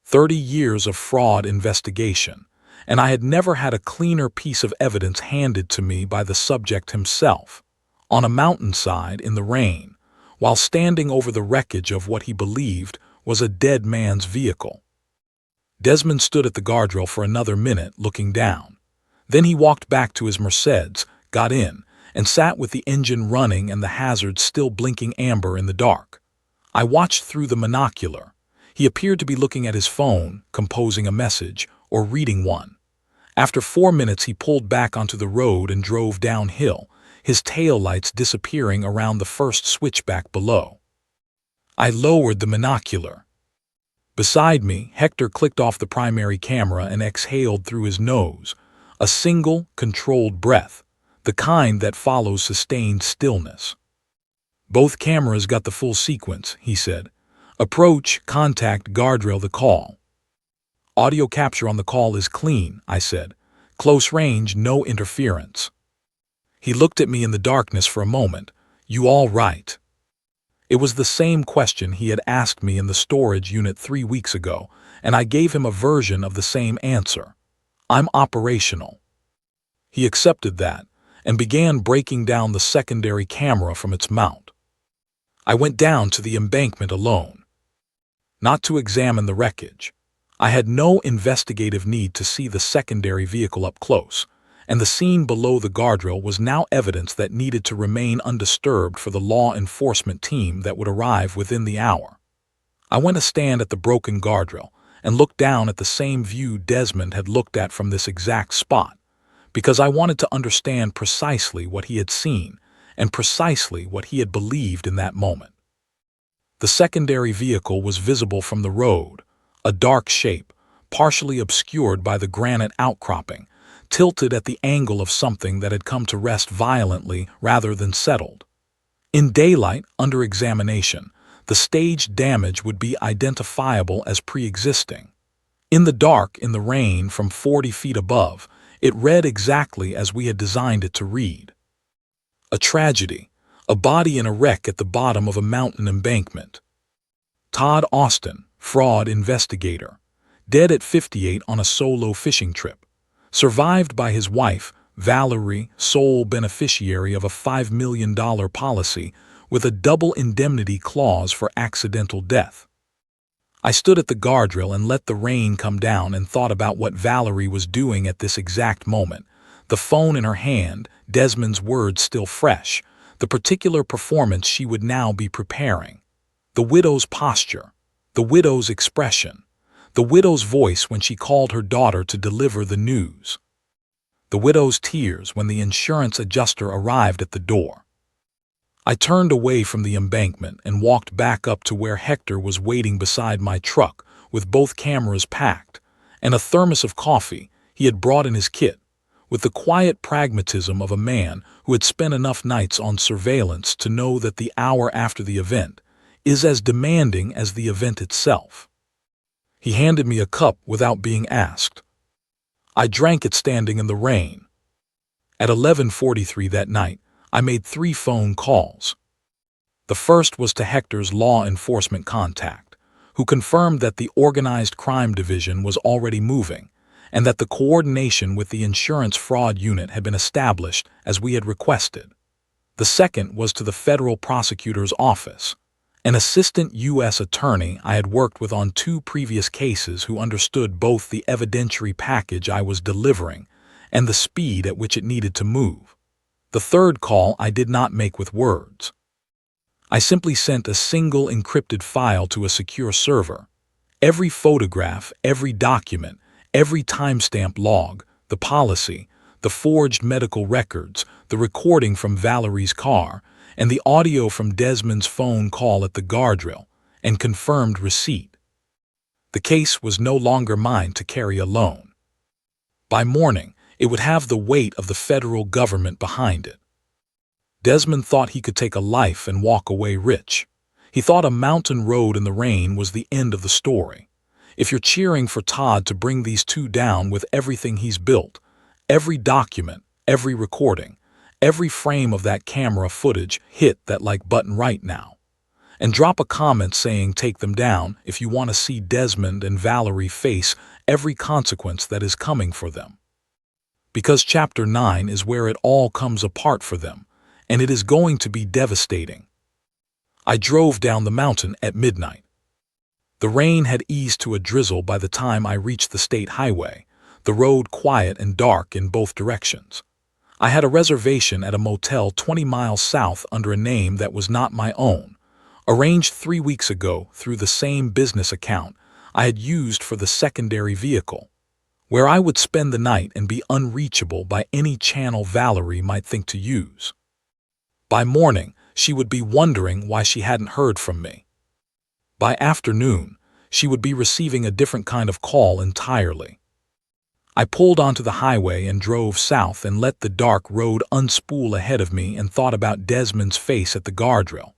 30 years of fraud investigation, and I had never had a cleaner piece of evidence handed to me by the subject himself, on a mountainside in the rain, while standing over the wreckage of what he believed was a dead man's vehicle. Desmond stood at the guardrail for another minute, looking down. Then he walked back to his Mercedes, got in, and sat with the engine running and the hazards still blinking amber in the dark. I watched through the monocular. He appeared to be looking at his phone, composing a message, or reading one. After 4 minutes, he pulled back onto the road and drove downhill, his taillights disappearing around the first switchback below. I lowered the monocular. Beside me, Hector clicked off the primary camera and exhaled through his nose, a single, controlled breath, the kind that follows sustained stillness. "Both cameras got the full sequence," he said. "Approach, contact, guardrail the call." "Audio capture on the call is clean," I said. "Close range, no interference." He looked at me in the darkness for a moment. "You all right?" It was the same question he had asked me in the storage unit 3 weeks ago, and I gave him a version of the same answer. "I'm operational." He accepted that and began breaking down the secondary camera from its mount. I went down to the embankment alone. Not to examine the wreckage. I had no investigative need to see the secondary vehicle up close, and the scene below the guardrail was now evidence that needed to remain undisturbed for the law enforcement team that would arrive within the hour. I went to stand at the broken guardrail and looked down at the same view Desmond had looked at from this exact spot, because I wanted to understand precisely what he had seen and precisely what he had believed in that moment. The secondary vehicle was visible from the road, a dark shape, partially obscured by the granite outcropping, tilted at the angle of something that had come to rest violently rather than settled. In daylight, under examination, the staged damage would be identifiable as pre-existing. In the dark, in the rain, from 40 feet above, it read exactly as we had designed it to read. A tragedy. A body in a wreck at the bottom of a mountain embankment. Todd Austin, fraud investigator, dead at 58 on a solo fishing trip. Survived by his wife, Valerie, sole beneficiary of a $5 million policy with a double indemnity clause for accidental death. I stood at the guardrail and let the rain come down and thought about what Valerie was doing at this exact moment, the phone in her hand, Desmond's words still fresh, the particular performance she would now be preparing. The widow's posture, the widow's expression, the widow's voice when she called her daughter to deliver the news. The widow's tears when the insurance adjuster arrived at the door. I turned away from the embankment and walked back up to where Hector was waiting beside my truck with both cameras packed and a thermos of coffee he had brought in his kit, with the quiet pragmatism of a man who had spent enough nights on surveillance to know that the hour after the event is as demanding as the event itself. He handed me a cup without being asked. I drank it standing in the rain. At 11:43 that night, I made 3 phone calls. The first was to Hector's law enforcement contact, who confirmed that the organized crime division was already moving, and that the coordination with the insurance fraud unit had been established as we had requested. The second was to the federal prosecutor's office, an assistant U.S. attorney I had worked with on 2 previous cases who understood both the evidentiary package I was delivering and the speed at which it needed to move. The third call I did not make with words. I simply sent a single encrypted file to a secure server. Every photograph, every document, every timestamp log, the policy, the forged medical records, the recording from Valerie's car, and the audio from Desmond's phone call at the guardrail, and confirmed receipt. The case was no longer mine to carry alone. By morning, it would have the weight of the federal government behind it. Desmond thought he could take a life and walk away rich. He thought a mountain road in the rain was the end of the story. If you're cheering for Todd to bring these 2 down with everything he's built, every document, every recording, every frame of that camera footage, hit that like button right now. And drop a comment saying take them down if you want to see Desmond and Valerie face every consequence that is coming for them. Because Chapter 9 is where it all comes apart for them, and it is going to be devastating. I drove down the mountain at midnight. The rain had eased to a drizzle by the time I reached the state highway, the road quiet and dark in both directions. I had a reservation at a motel 20 miles south under a name that was not my own, arranged 3 weeks ago through the same business account I had used for the secondary vehicle, where I would spend the night and be unreachable by any channel Valerie might think to use. By morning, she would be wondering why she hadn't heard from me. By afternoon, she would be receiving a different kind of call entirely. I pulled onto the highway and drove south and let the dark road unspool ahead of me and thought about Desmond's face at the guardrail.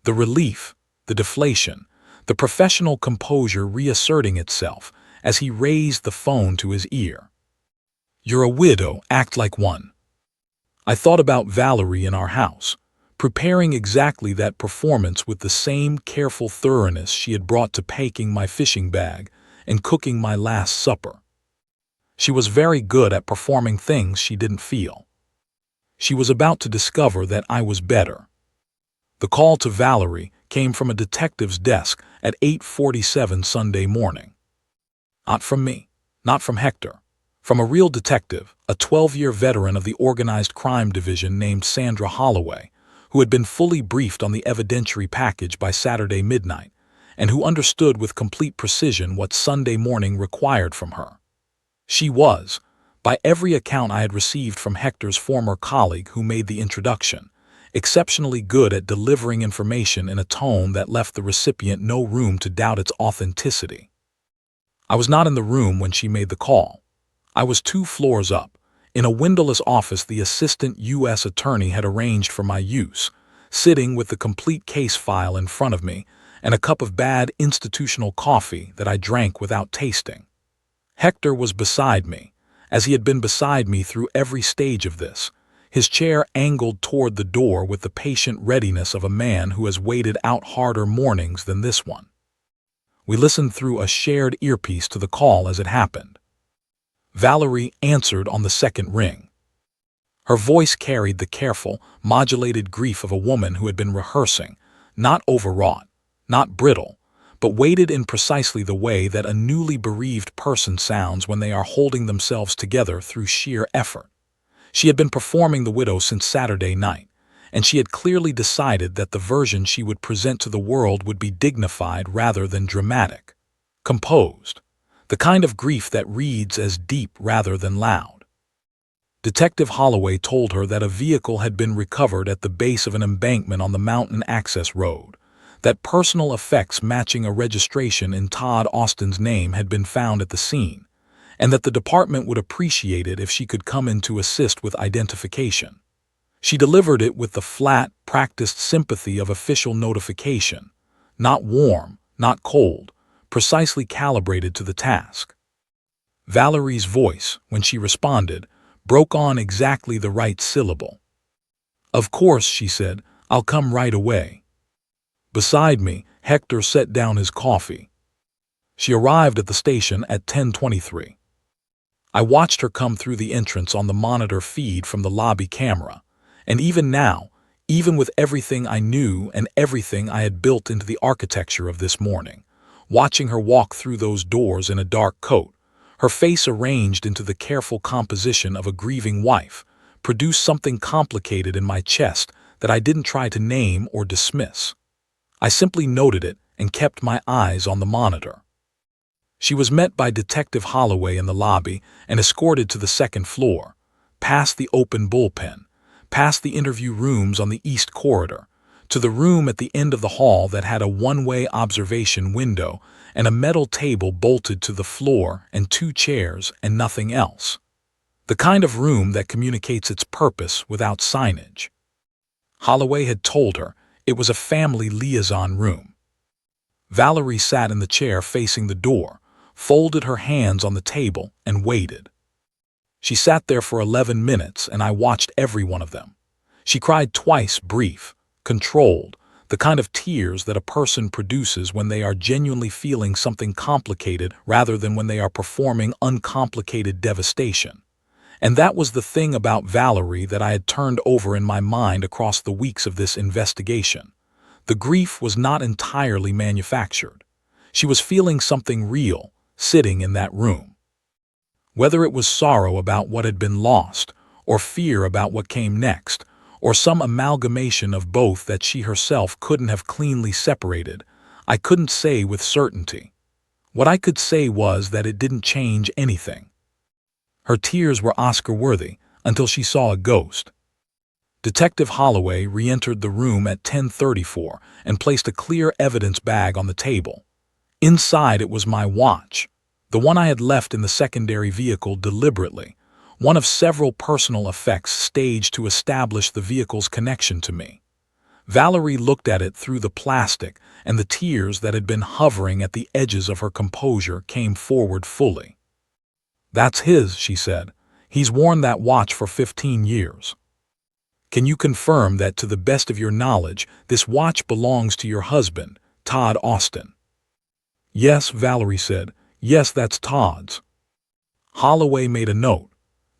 The relief, the deflation, the professional composure reasserting itself as he raised the phone to his ear. "You're a widow, act like one." I thought about Valerie in our house, preparing exactly that performance with the same careful thoroughness she had brought to packing my fishing bag and cooking my last supper. She was very good at performing things she didn't feel. She was about to discover that I was better. The call to Valerie came from a detective's desk at 8:47 Sunday morning. Not from me, not from Hector. From a real detective, a 12-year veteran of the organized crime division named Sandra Holloway, who had been fully briefed on the evidentiary package by Saturday midnight, and who understood with complete precision what Sunday morning required from her. She was, by every account I had received from Hector's former colleague who made the introduction, exceptionally good at delivering information in a tone that left the recipient no room to doubt its authenticity. I was not in the room when she made the call. I was 2 floors up, in a windowless office the assistant U.S. attorney had arranged for my use, sitting with the complete case file in front of me and a cup of bad institutional coffee that I drank without tasting. Hector was beside me, as he had been beside me through every stage of this, his chair angled toward the door with the patient readiness of a man who has waited out harder mornings than this one. We listened through a shared earpiece to the call as it happened. Valerie answered on the second ring. Her voice carried the careful, modulated grief of a woman who had been rehearsing, not overwrought, not brittle, but weighted in precisely the way that a newly bereaved person sounds when they are holding themselves together through sheer effort. She had been performing the widow since Saturday night, and she had clearly decided that the version she would present to the world would be dignified rather than dramatic, composed, the kind of grief that reads as deep rather than loud. Detective Holloway told her that a vehicle had been recovered at the base of an embankment on the mountain access road, that personal effects matching a registration in Todd Austin's name had been found at the scene, and that the department would appreciate it if she could come in to assist with identification. She delivered it with the flat, practiced sympathy of official notification, not warm, not cold, precisely calibrated to the task. Valerie's voice, when she responded, broke on exactly the right syllable. "Of course," she said, "I'll come right away." Beside me, Hector set down his coffee. She arrived at the station at 10:23. I watched her come through the entrance on the monitor feed from the lobby camera, and even now, even with everything I knew and everything I had built into the architecture of this morning, watching her walk through those doors in a dark coat, her face arranged into the careful composition of a grieving wife, produced something complicated in my chest that I didn't try to name or dismiss. I simply noted it and kept my eyes on the monitor. She was met by Detective Holloway in the lobby and escorted to the second floor, past the open bullpen, past the interview rooms on the east corridor, to the room at the end of the hall that had a one-way observation window and a metal table bolted to the floor and 2 chairs and nothing else. The kind of room that communicates its purpose without signage. Holloway had told her it was a family liaison room. Valerie sat in the chair facing the door, folded her hands on the table, and waited. She sat there for 11 minutes, and I watched every one of them. She cried twice, brief, controlled, the kind of tears that a person produces when they are genuinely feeling something complicated rather than when they are performing uncomplicated devastation. And that was the thing about Valerie that I had turned over in my mind across the weeks of this investigation. The grief was not entirely manufactured. She was feeling something real, sitting in that room. Whether it was sorrow about what had been lost, or fear about what came next, or some amalgamation of both that she herself couldn't have cleanly separated, I couldn't say with certainty. What I could say was that it didn't change anything. Her tears were Oscar-worthy until she saw a ghost. Detective Holloway re-entered the room at 10:34 and placed a clear evidence bag on the table. Inside it was my watch, the one I had left in the secondary vehicle deliberately, one of several personal effects staged to establish the vehicle's connection to me. Valerie looked at it through the plastic, and the tears that had been hovering at the edges of her composure came forward fully. "That's his," she said. "He's worn that watch for 15 years. Can you confirm that, to the best of your knowledge, this watch belongs to your husband, Todd Austin?" "Yes," Valerie said. "Yes, that's Todd's." Holloway made a note.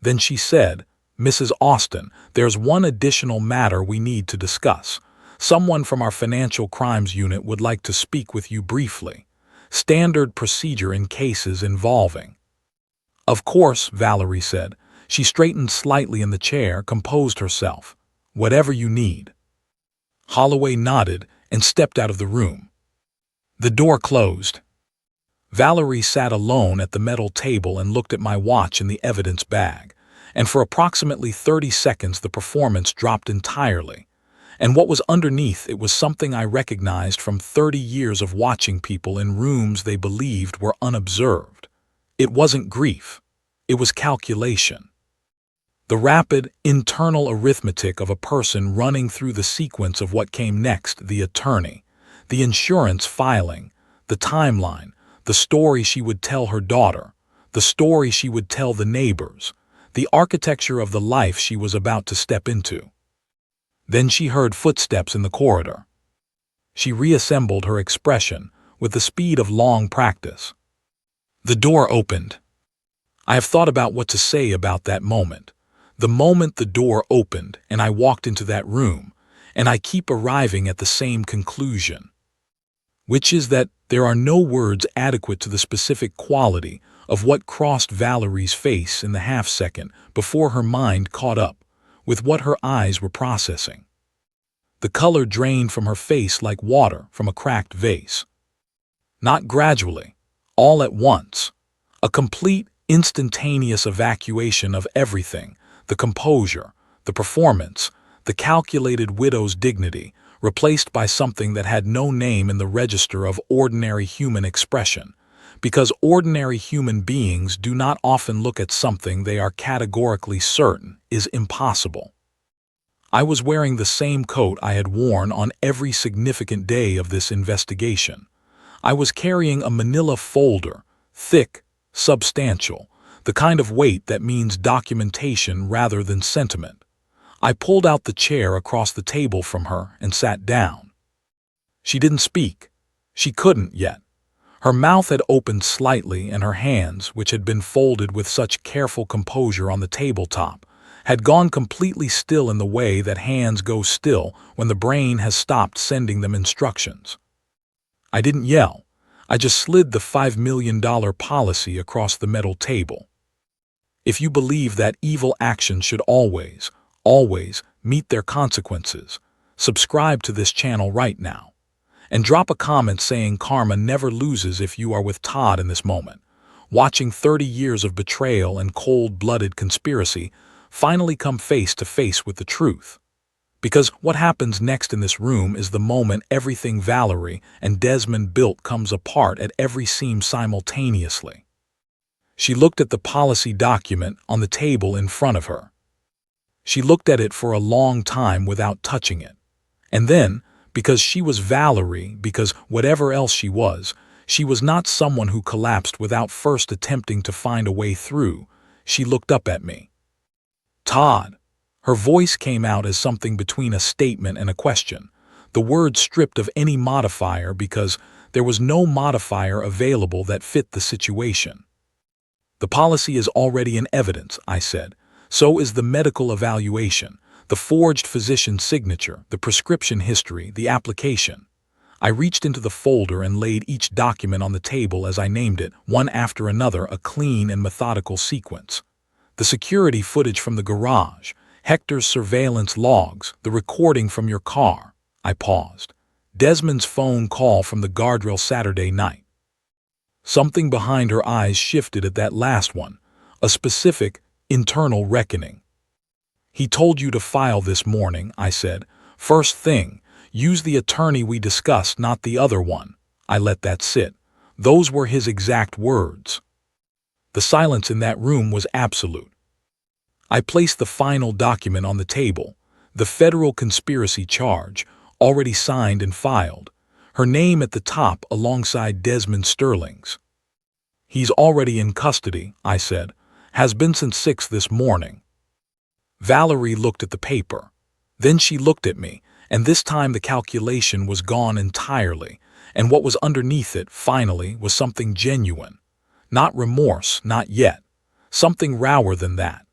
Then she said, "Mrs. Austin, there's one additional matter we need to discuss. Someone from our financial crimes unit would like to speak with you briefly. Standard procedure in cases involving—" "Of course," Valerie said. She straightened slightly in the chair, composed herself. "Whatever you need." Holloway nodded and stepped out of the room. The door closed. Valerie sat alone at the metal table and looked at my watch in the evidence bag, and for approximately 30 seconds the performance dropped entirely. And what was underneath it was something I recognized from 30 years of watching people in rooms they believed were unobserved. It wasn't grief. It was calculation. The rapid, internal arithmetic of a person running through the sequence of what came next: the attorney, the insurance filing, the timeline, the story she would tell her daughter, the story she would tell the neighbors, the architecture of the life she was about to step into. Then she heard footsteps in the corridor. She reassembled her expression with the speed of long practice. The door opened. I have thought about what to say about that moment. The moment the door opened and I walked into that room, and I keep arriving at the same conclusion, which is that there are no words adequate to the specific quality of what crossed Valerie's face in the half-second before her mind caught up with what her eyes were processing. The color drained from her face like water from a cracked vase. Not gradually, all at once. A complete, instantaneous evacuation of everything: the composure, the performance, the calculated widow's dignity, replaced by something that had no name in the register of ordinary human expression, because ordinary human beings do not often look at something they are categorically certain is impossible. I was wearing the same coat I had worn on every significant day of this investigation. I was carrying a manila folder, thick, substantial, the kind of weight that means documentation rather than sentiment. I pulled out the chair across the table from her and sat down. She didn't speak. She couldn't yet. Her mouth had opened slightly, and her hands, which had been folded with such careful composure on the tabletop, had gone completely still in the way that hands go still when the brain has stopped sending them instructions. I didn't yell. I just slid the $5 million policy across the metal table. If you believe that evil actions should always meet their consequences, subscribe to this channel right now. And drop a comment saying karma never loses if you are with Todd in this moment, watching 30 years of betrayal and cold-blooded conspiracy finally come face to face with the truth. Because what happens next in this room is the moment everything Valerie and Desmond built comes apart at every seam simultaneously. She looked at the policy document on the table in front of her. She looked at it for a long time without touching it. And then, because she was Valerie, because whatever else she was not someone who collapsed without first attempting to find a way through. She looked up at me. Todd. Her voice came out as something between a statement and a question, the word stripped of any modifier because there was no modifier available that fit the situation. The policy is already in evidence, I said. So is the medical evaluation, the forged physician's signature, the prescription history, the application. I reached into the folder and laid each document on the table as I named it, one after another, a clean and methodical sequence. The security footage from the garage, Hector's surveillance logs, the recording from your car. I paused. Desmond's phone call from the guardrail Saturday night. Something behind her eyes shifted at that last one, a specific, internal reckoning. He told you to file this morning, I said. First thing, use the attorney we discussed, not the other one. I let that sit. Those were his exact words. The silence in that room was absolute. I placed the final document on the table, the federal conspiracy charge, already signed and filed, her name at the top alongside Desmond Sterling's. He's already in custody, I said. Has been since 6 this morning. Valerie looked at the paper. Then she looked at me, and this time the calculation was gone entirely, and what was underneath it, finally, was something genuine. Not remorse, not yet. Something rawer than that.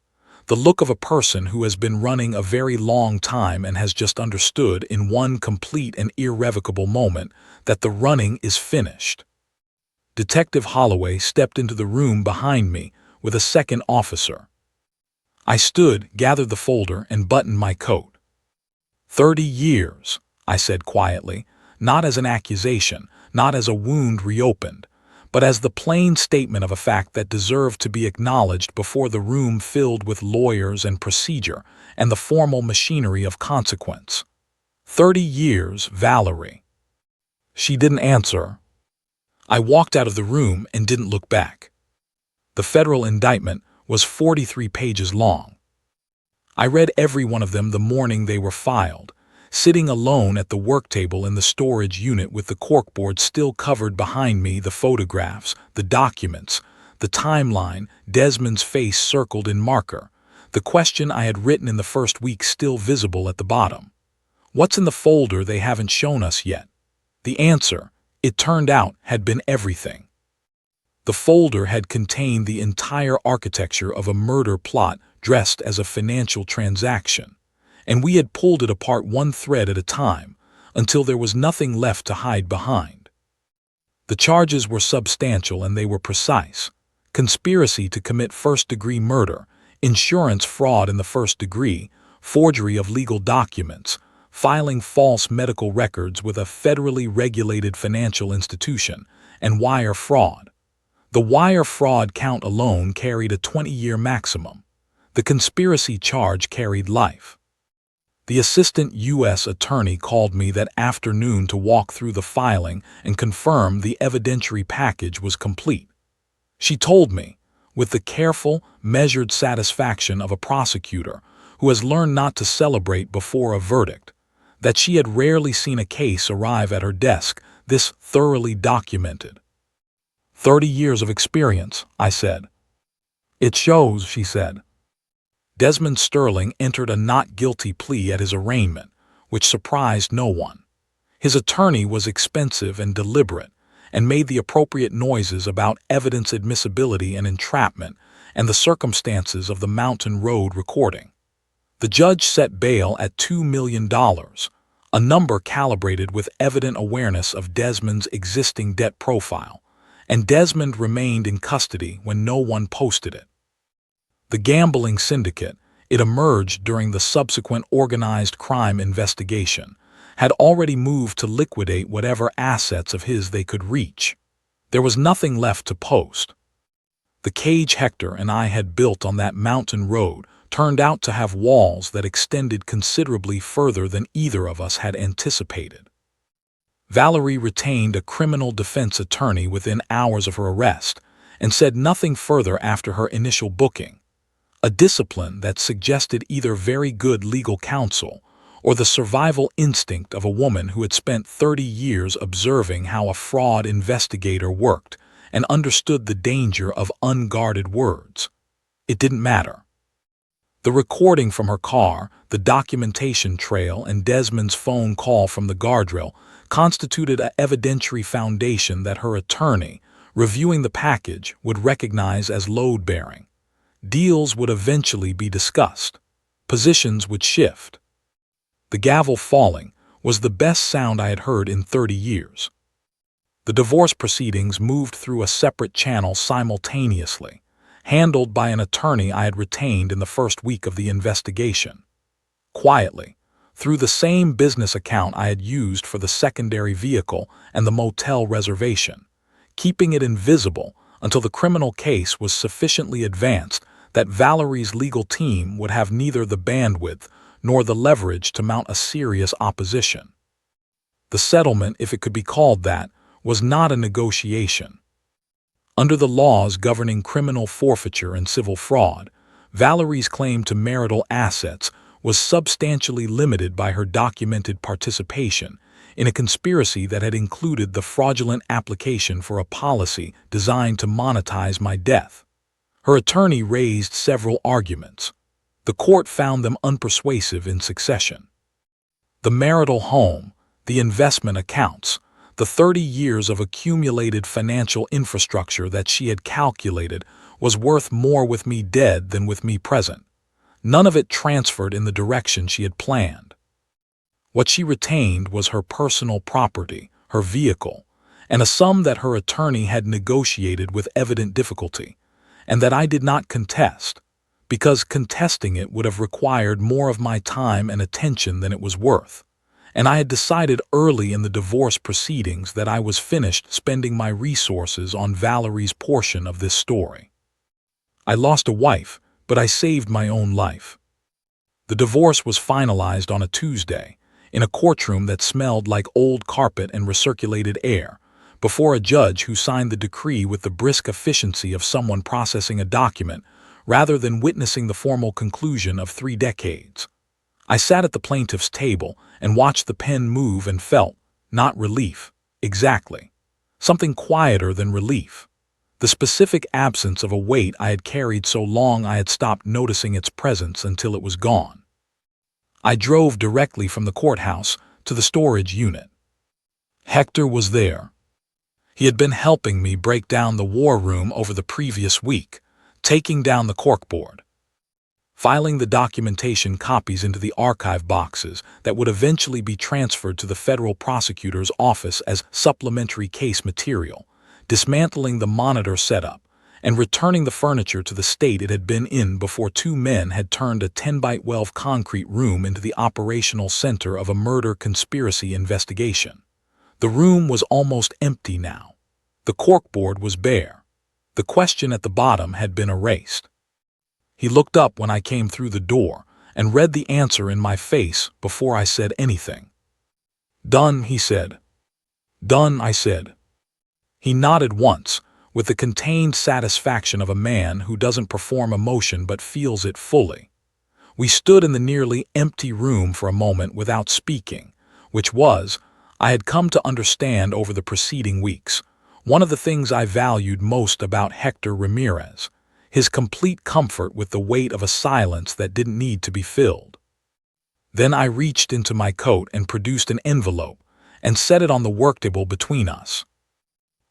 The look of a person who has been running a very long time and has just understood in one complete and irrevocable moment that the running is finished. Detective Holloway stepped into the room behind me with a second officer. I stood, gathered the folder, and buttoned my coat. 30 years, I said quietly, not as an accusation, not as a wound reopened, but as the plain statement of a fact that deserved to be acknowledged before the room filled with lawyers and procedure and the formal machinery of consequence. 30 years, Valerie. She didn't answer. I walked out of the room and didn't look back. The federal indictment was 43 pages long. I read every one of them the morning they were filed, sitting alone at the work table in the storage unit with the corkboard still covered behind me, the photographs, the documents, the timeline, Desmond's face circled in marker, the question I had written in the first week still visible at the bottom. What's in the folder they haven't shown us yet? The answer, it turned out, had been everything. The folder had contained the entire architecture of a murder plot dressed as a financial transaction, and we had pulled it apart one thread at a time until there was nothing left to hide behind. The charges were substantial and they were precise. Conspiracy to commit first-degree murder, insurance fraud in the first degree, forgery of legal documents, filing false medical records with a federally regulated financial institution, and wire fraud. The wire fraud count alone carried a 20-year maximum. The conspiracy charge carried life. The assistant U.S. attorney called me that afternoon to walk through the filing and confirm the evidentiary package was complete. She told me, with the careful, measured satisfaction of a prosecutor who has learned not to celebrate before a verdict, that she had rarely seen a case arrive at her desk this thoroughly documented. 30 years of experience, I said. It shows, she said. Desmond Sterling entered a not guilty plea at his arraignment, which surprised no one. His attorney was expensive and deliberate, and made the appropriate noises about evidence admissibility and entrapment and the circumstances of the Mountain Road recording. The judge set bail at $2 million, a number calibrated with evident awareness of Desmond's existing debt profile, and Desmond remained in custody when no one posted it. The gambling syndicate, it emerged during the subsequent organized crime investigation, had already moved to liquidate whatever assets of his they could reach. There was nothing left to post. The cage Hector and I had built on that mountain road turned out to have walls that extended considerably further than either of us had anticipated. Valerie retained a criminal defense attorney within hours of her arrest and said nothing further after her initial booking, a discipline that suggested either very good legal counsel or the survival instinct of a woman who had spent 30 years observing how a fraud investigator worked and understood the danger of unguarded words. It didn't matter. The recording from her car, the documentation trail, and Desmond's phone call from the guardrail constituted an evidentiary foundation that her attorney, reviewing the package, would recognize as load-bearing. Deals would eventually be discussed. Positions would shift. The gavel falling was the best sound I had heard in 30 years. The divorce proceedings moved through a separate channel simultaneously, handled by an attorney I had retained in the first week of the investigation. Quietly, through the same business account I had used for the secondary vehicle and the motel reservation, keeping it invisible until the criminal case was sufficiently advanced that Valerie's legal team would have neither the bandwidth nor the leverage to mount a serious opposition. The settlement, if it could be called that, was not a negotiation. Under the laws governing criminal forfeiture and civil fraud, Valerie's claim to marital assets was substantially limited by her documented participation in a conspiracy that had included the fraudulent application for a policy designed to monetize my death. Her attorney raised several arguments. The court found them unpersuasive in succession. The marital home, the investment accounts, the 30 years of accumulated financial infrastructure that she had calculated was worth more with me dead than with me present. None of it transferred in the direction she had planned. What she retained was her personal property, her vehicle, and a sum that her attorney had negotiated with evident difficulty, and that I did not contest, because contesting it would have required more of my time and attention than it was worth. And I had decided early in the divorce proceedings that I was finished spending my resources on Valerie's portion of this story. I lost a wife, but I saved my own life. The divorce was finalized on a Tuesday, in a courtroom that smelled like old carpet and recirculated air, before a judge who signed the decree with the brisk efficiency of someone processing a document rather than witnessing the formal conclusion of 3 decades. I sat at the plaintiff's table and watched the pen move and felt, not relief, exactly, something quieter than relief. The specific absence of a weight I had carried so long I had stopped noticing its presence until it was gone. I drove directly from the courthouse to the storage unit. Hector was there. He had been helping me break down the war room over the previous week, taking down the corkboard, filing the documentation copies into the archive boxes that would eventually be transferred to the federal prosecutor's office as supplementary case material, dismantling the monitor setup, and returning the furniture to the state it had been in before 2 men had turned a 10-by-12 concrete room into the operational center of a murder conspiracy investigation. The room was almost empty now. The corkboard was bare. The question at the bottom had been erased. He looked up when I came through the door and read the answer in my face before I said anything. "Done," he said. "Done," I said. He nodded once, with the contained satisfaction of a man who doesn't perform emotion but feels it fully. We stood in the nearly empty room for a moment without speaking, which was, I had come to understand over the preceding weeks one of the things I valued most about Hector Ramirez, his complete comfort with the weight of a silence that didn't need to be filled. Then I reached into my coat and produced an envelope and set it on the work table between us.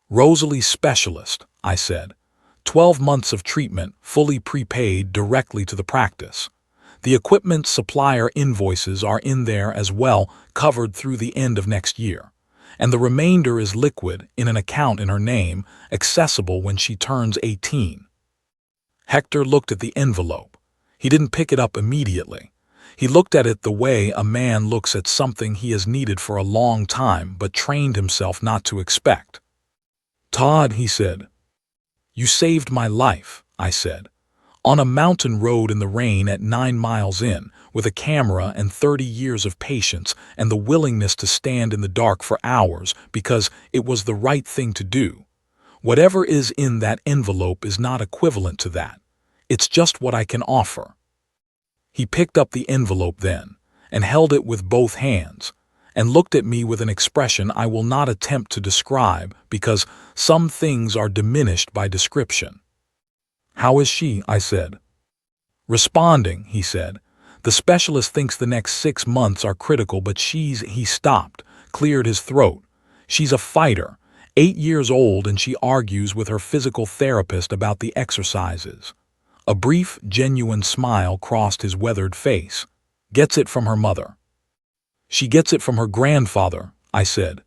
"Rosalie's specialist," I said. 12 months of treatment, fully prepaid directly to the practice. The equipment supplier invoices are in there as well, covered through the end of next year. And the remainder is liquid in an account in her name, accessible when she turns 18. Hector looked at the envelope. He didn't pick it up immediately. He looked at it the way a man looks at something he has needed for a long time but trained himself not to expect. "Todd," he said. "You saved my life," I said. "On a mountain road in the rain at 9 miles in, with a camera and 30 years of patience and the willingness to stand in the dark for hours because it was the right thing to do. Whatever is in that envelope is not equivalent to that. It's just what I can offer." He picked up the envelope then, and held it with both hands, and looked at me with an expression I will not attempt to describe because some things are diminished by description. "How is she?" I said. "Responding," he said. "The specialist thinks the next 6 months are critical, but He stopped, cleared his throat. "She's a fighter, 8 years old, and she argues with her physical therapist about the exercises." A brief, genuine smile crossed his weathered face. "Gets it from her mother." "She gets it from her grandfather," I said.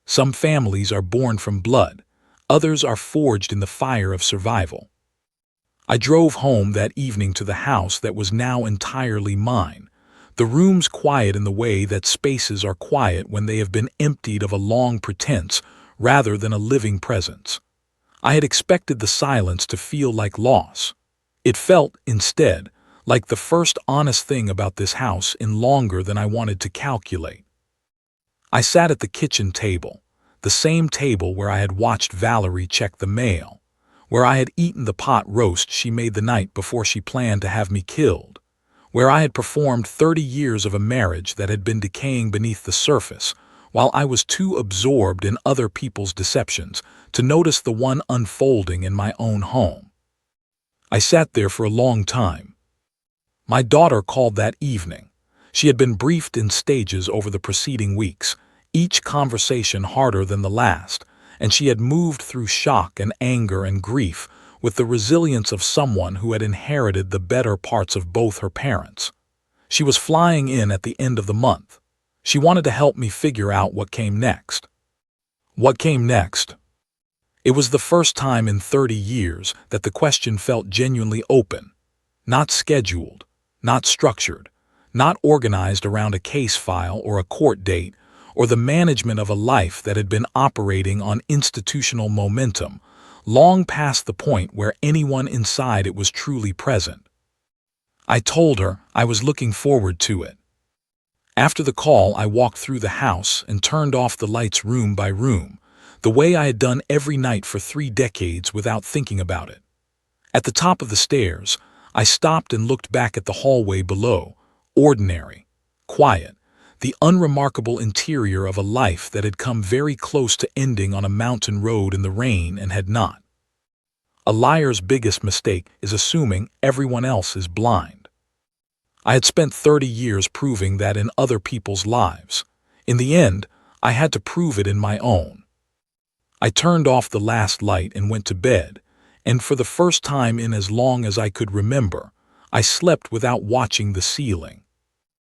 "Some families are born from blood. Others are forged in the fire of survival." I drove home that evening to the house that was now entirely mine, the rooms quiet in the way that spaces are quiet when they have been emptied of a long pretense rather than a living presence. I had expected the silence to feel like loss. It felt, instead, like the first honest thing about this house in longer than I wanted to calculate. I sat at the kitchen table, the same table where I had watched Valerie check the mail, where I had eaten the pot roast she made the night before she planned to have me killed, where I had performed 30 years of a marriage that had been decaying beneath the surface, while I was too absorbed in other people's deceptions to notice the one unfolding in my own home. I sat there for a long time. My daughter called that evening. She had been briefed in stages over the preceding weeks, each conversation harder than the last, and she had moved through shock and anger and grief with the resilience of someone who had inherited the better parts of both her parents. She was flying in at the end of the month. She wanted to help me figure out what came next. What came next? It was the first time in 30 years that the question felt genuinely open, not scheduled, not structured, not organized around a case file or a court date or the management of a life that had been operating on institutional momentum, long past the point where anyone inside it was truly present. I told her I was looking forward to it. After the call, I walked through the house and turned off the lights room by room, the way I had done every night for 3 decades without thinking about it. At the top of the stairs, I stopped and looked back at the hallway below, ordinary, quiet, the unremarkable interior of a life that had come very close to ending on a mountain road in the rain and had not. A liar's biggest mistake is assuming everyone else is blind. I had spent 30 years proving that in other people's lives. In the end, I had to prove it in my own. I turned off the last light and went to bed, and for the first time in as long as I could remember, I slept without watching the ceiling.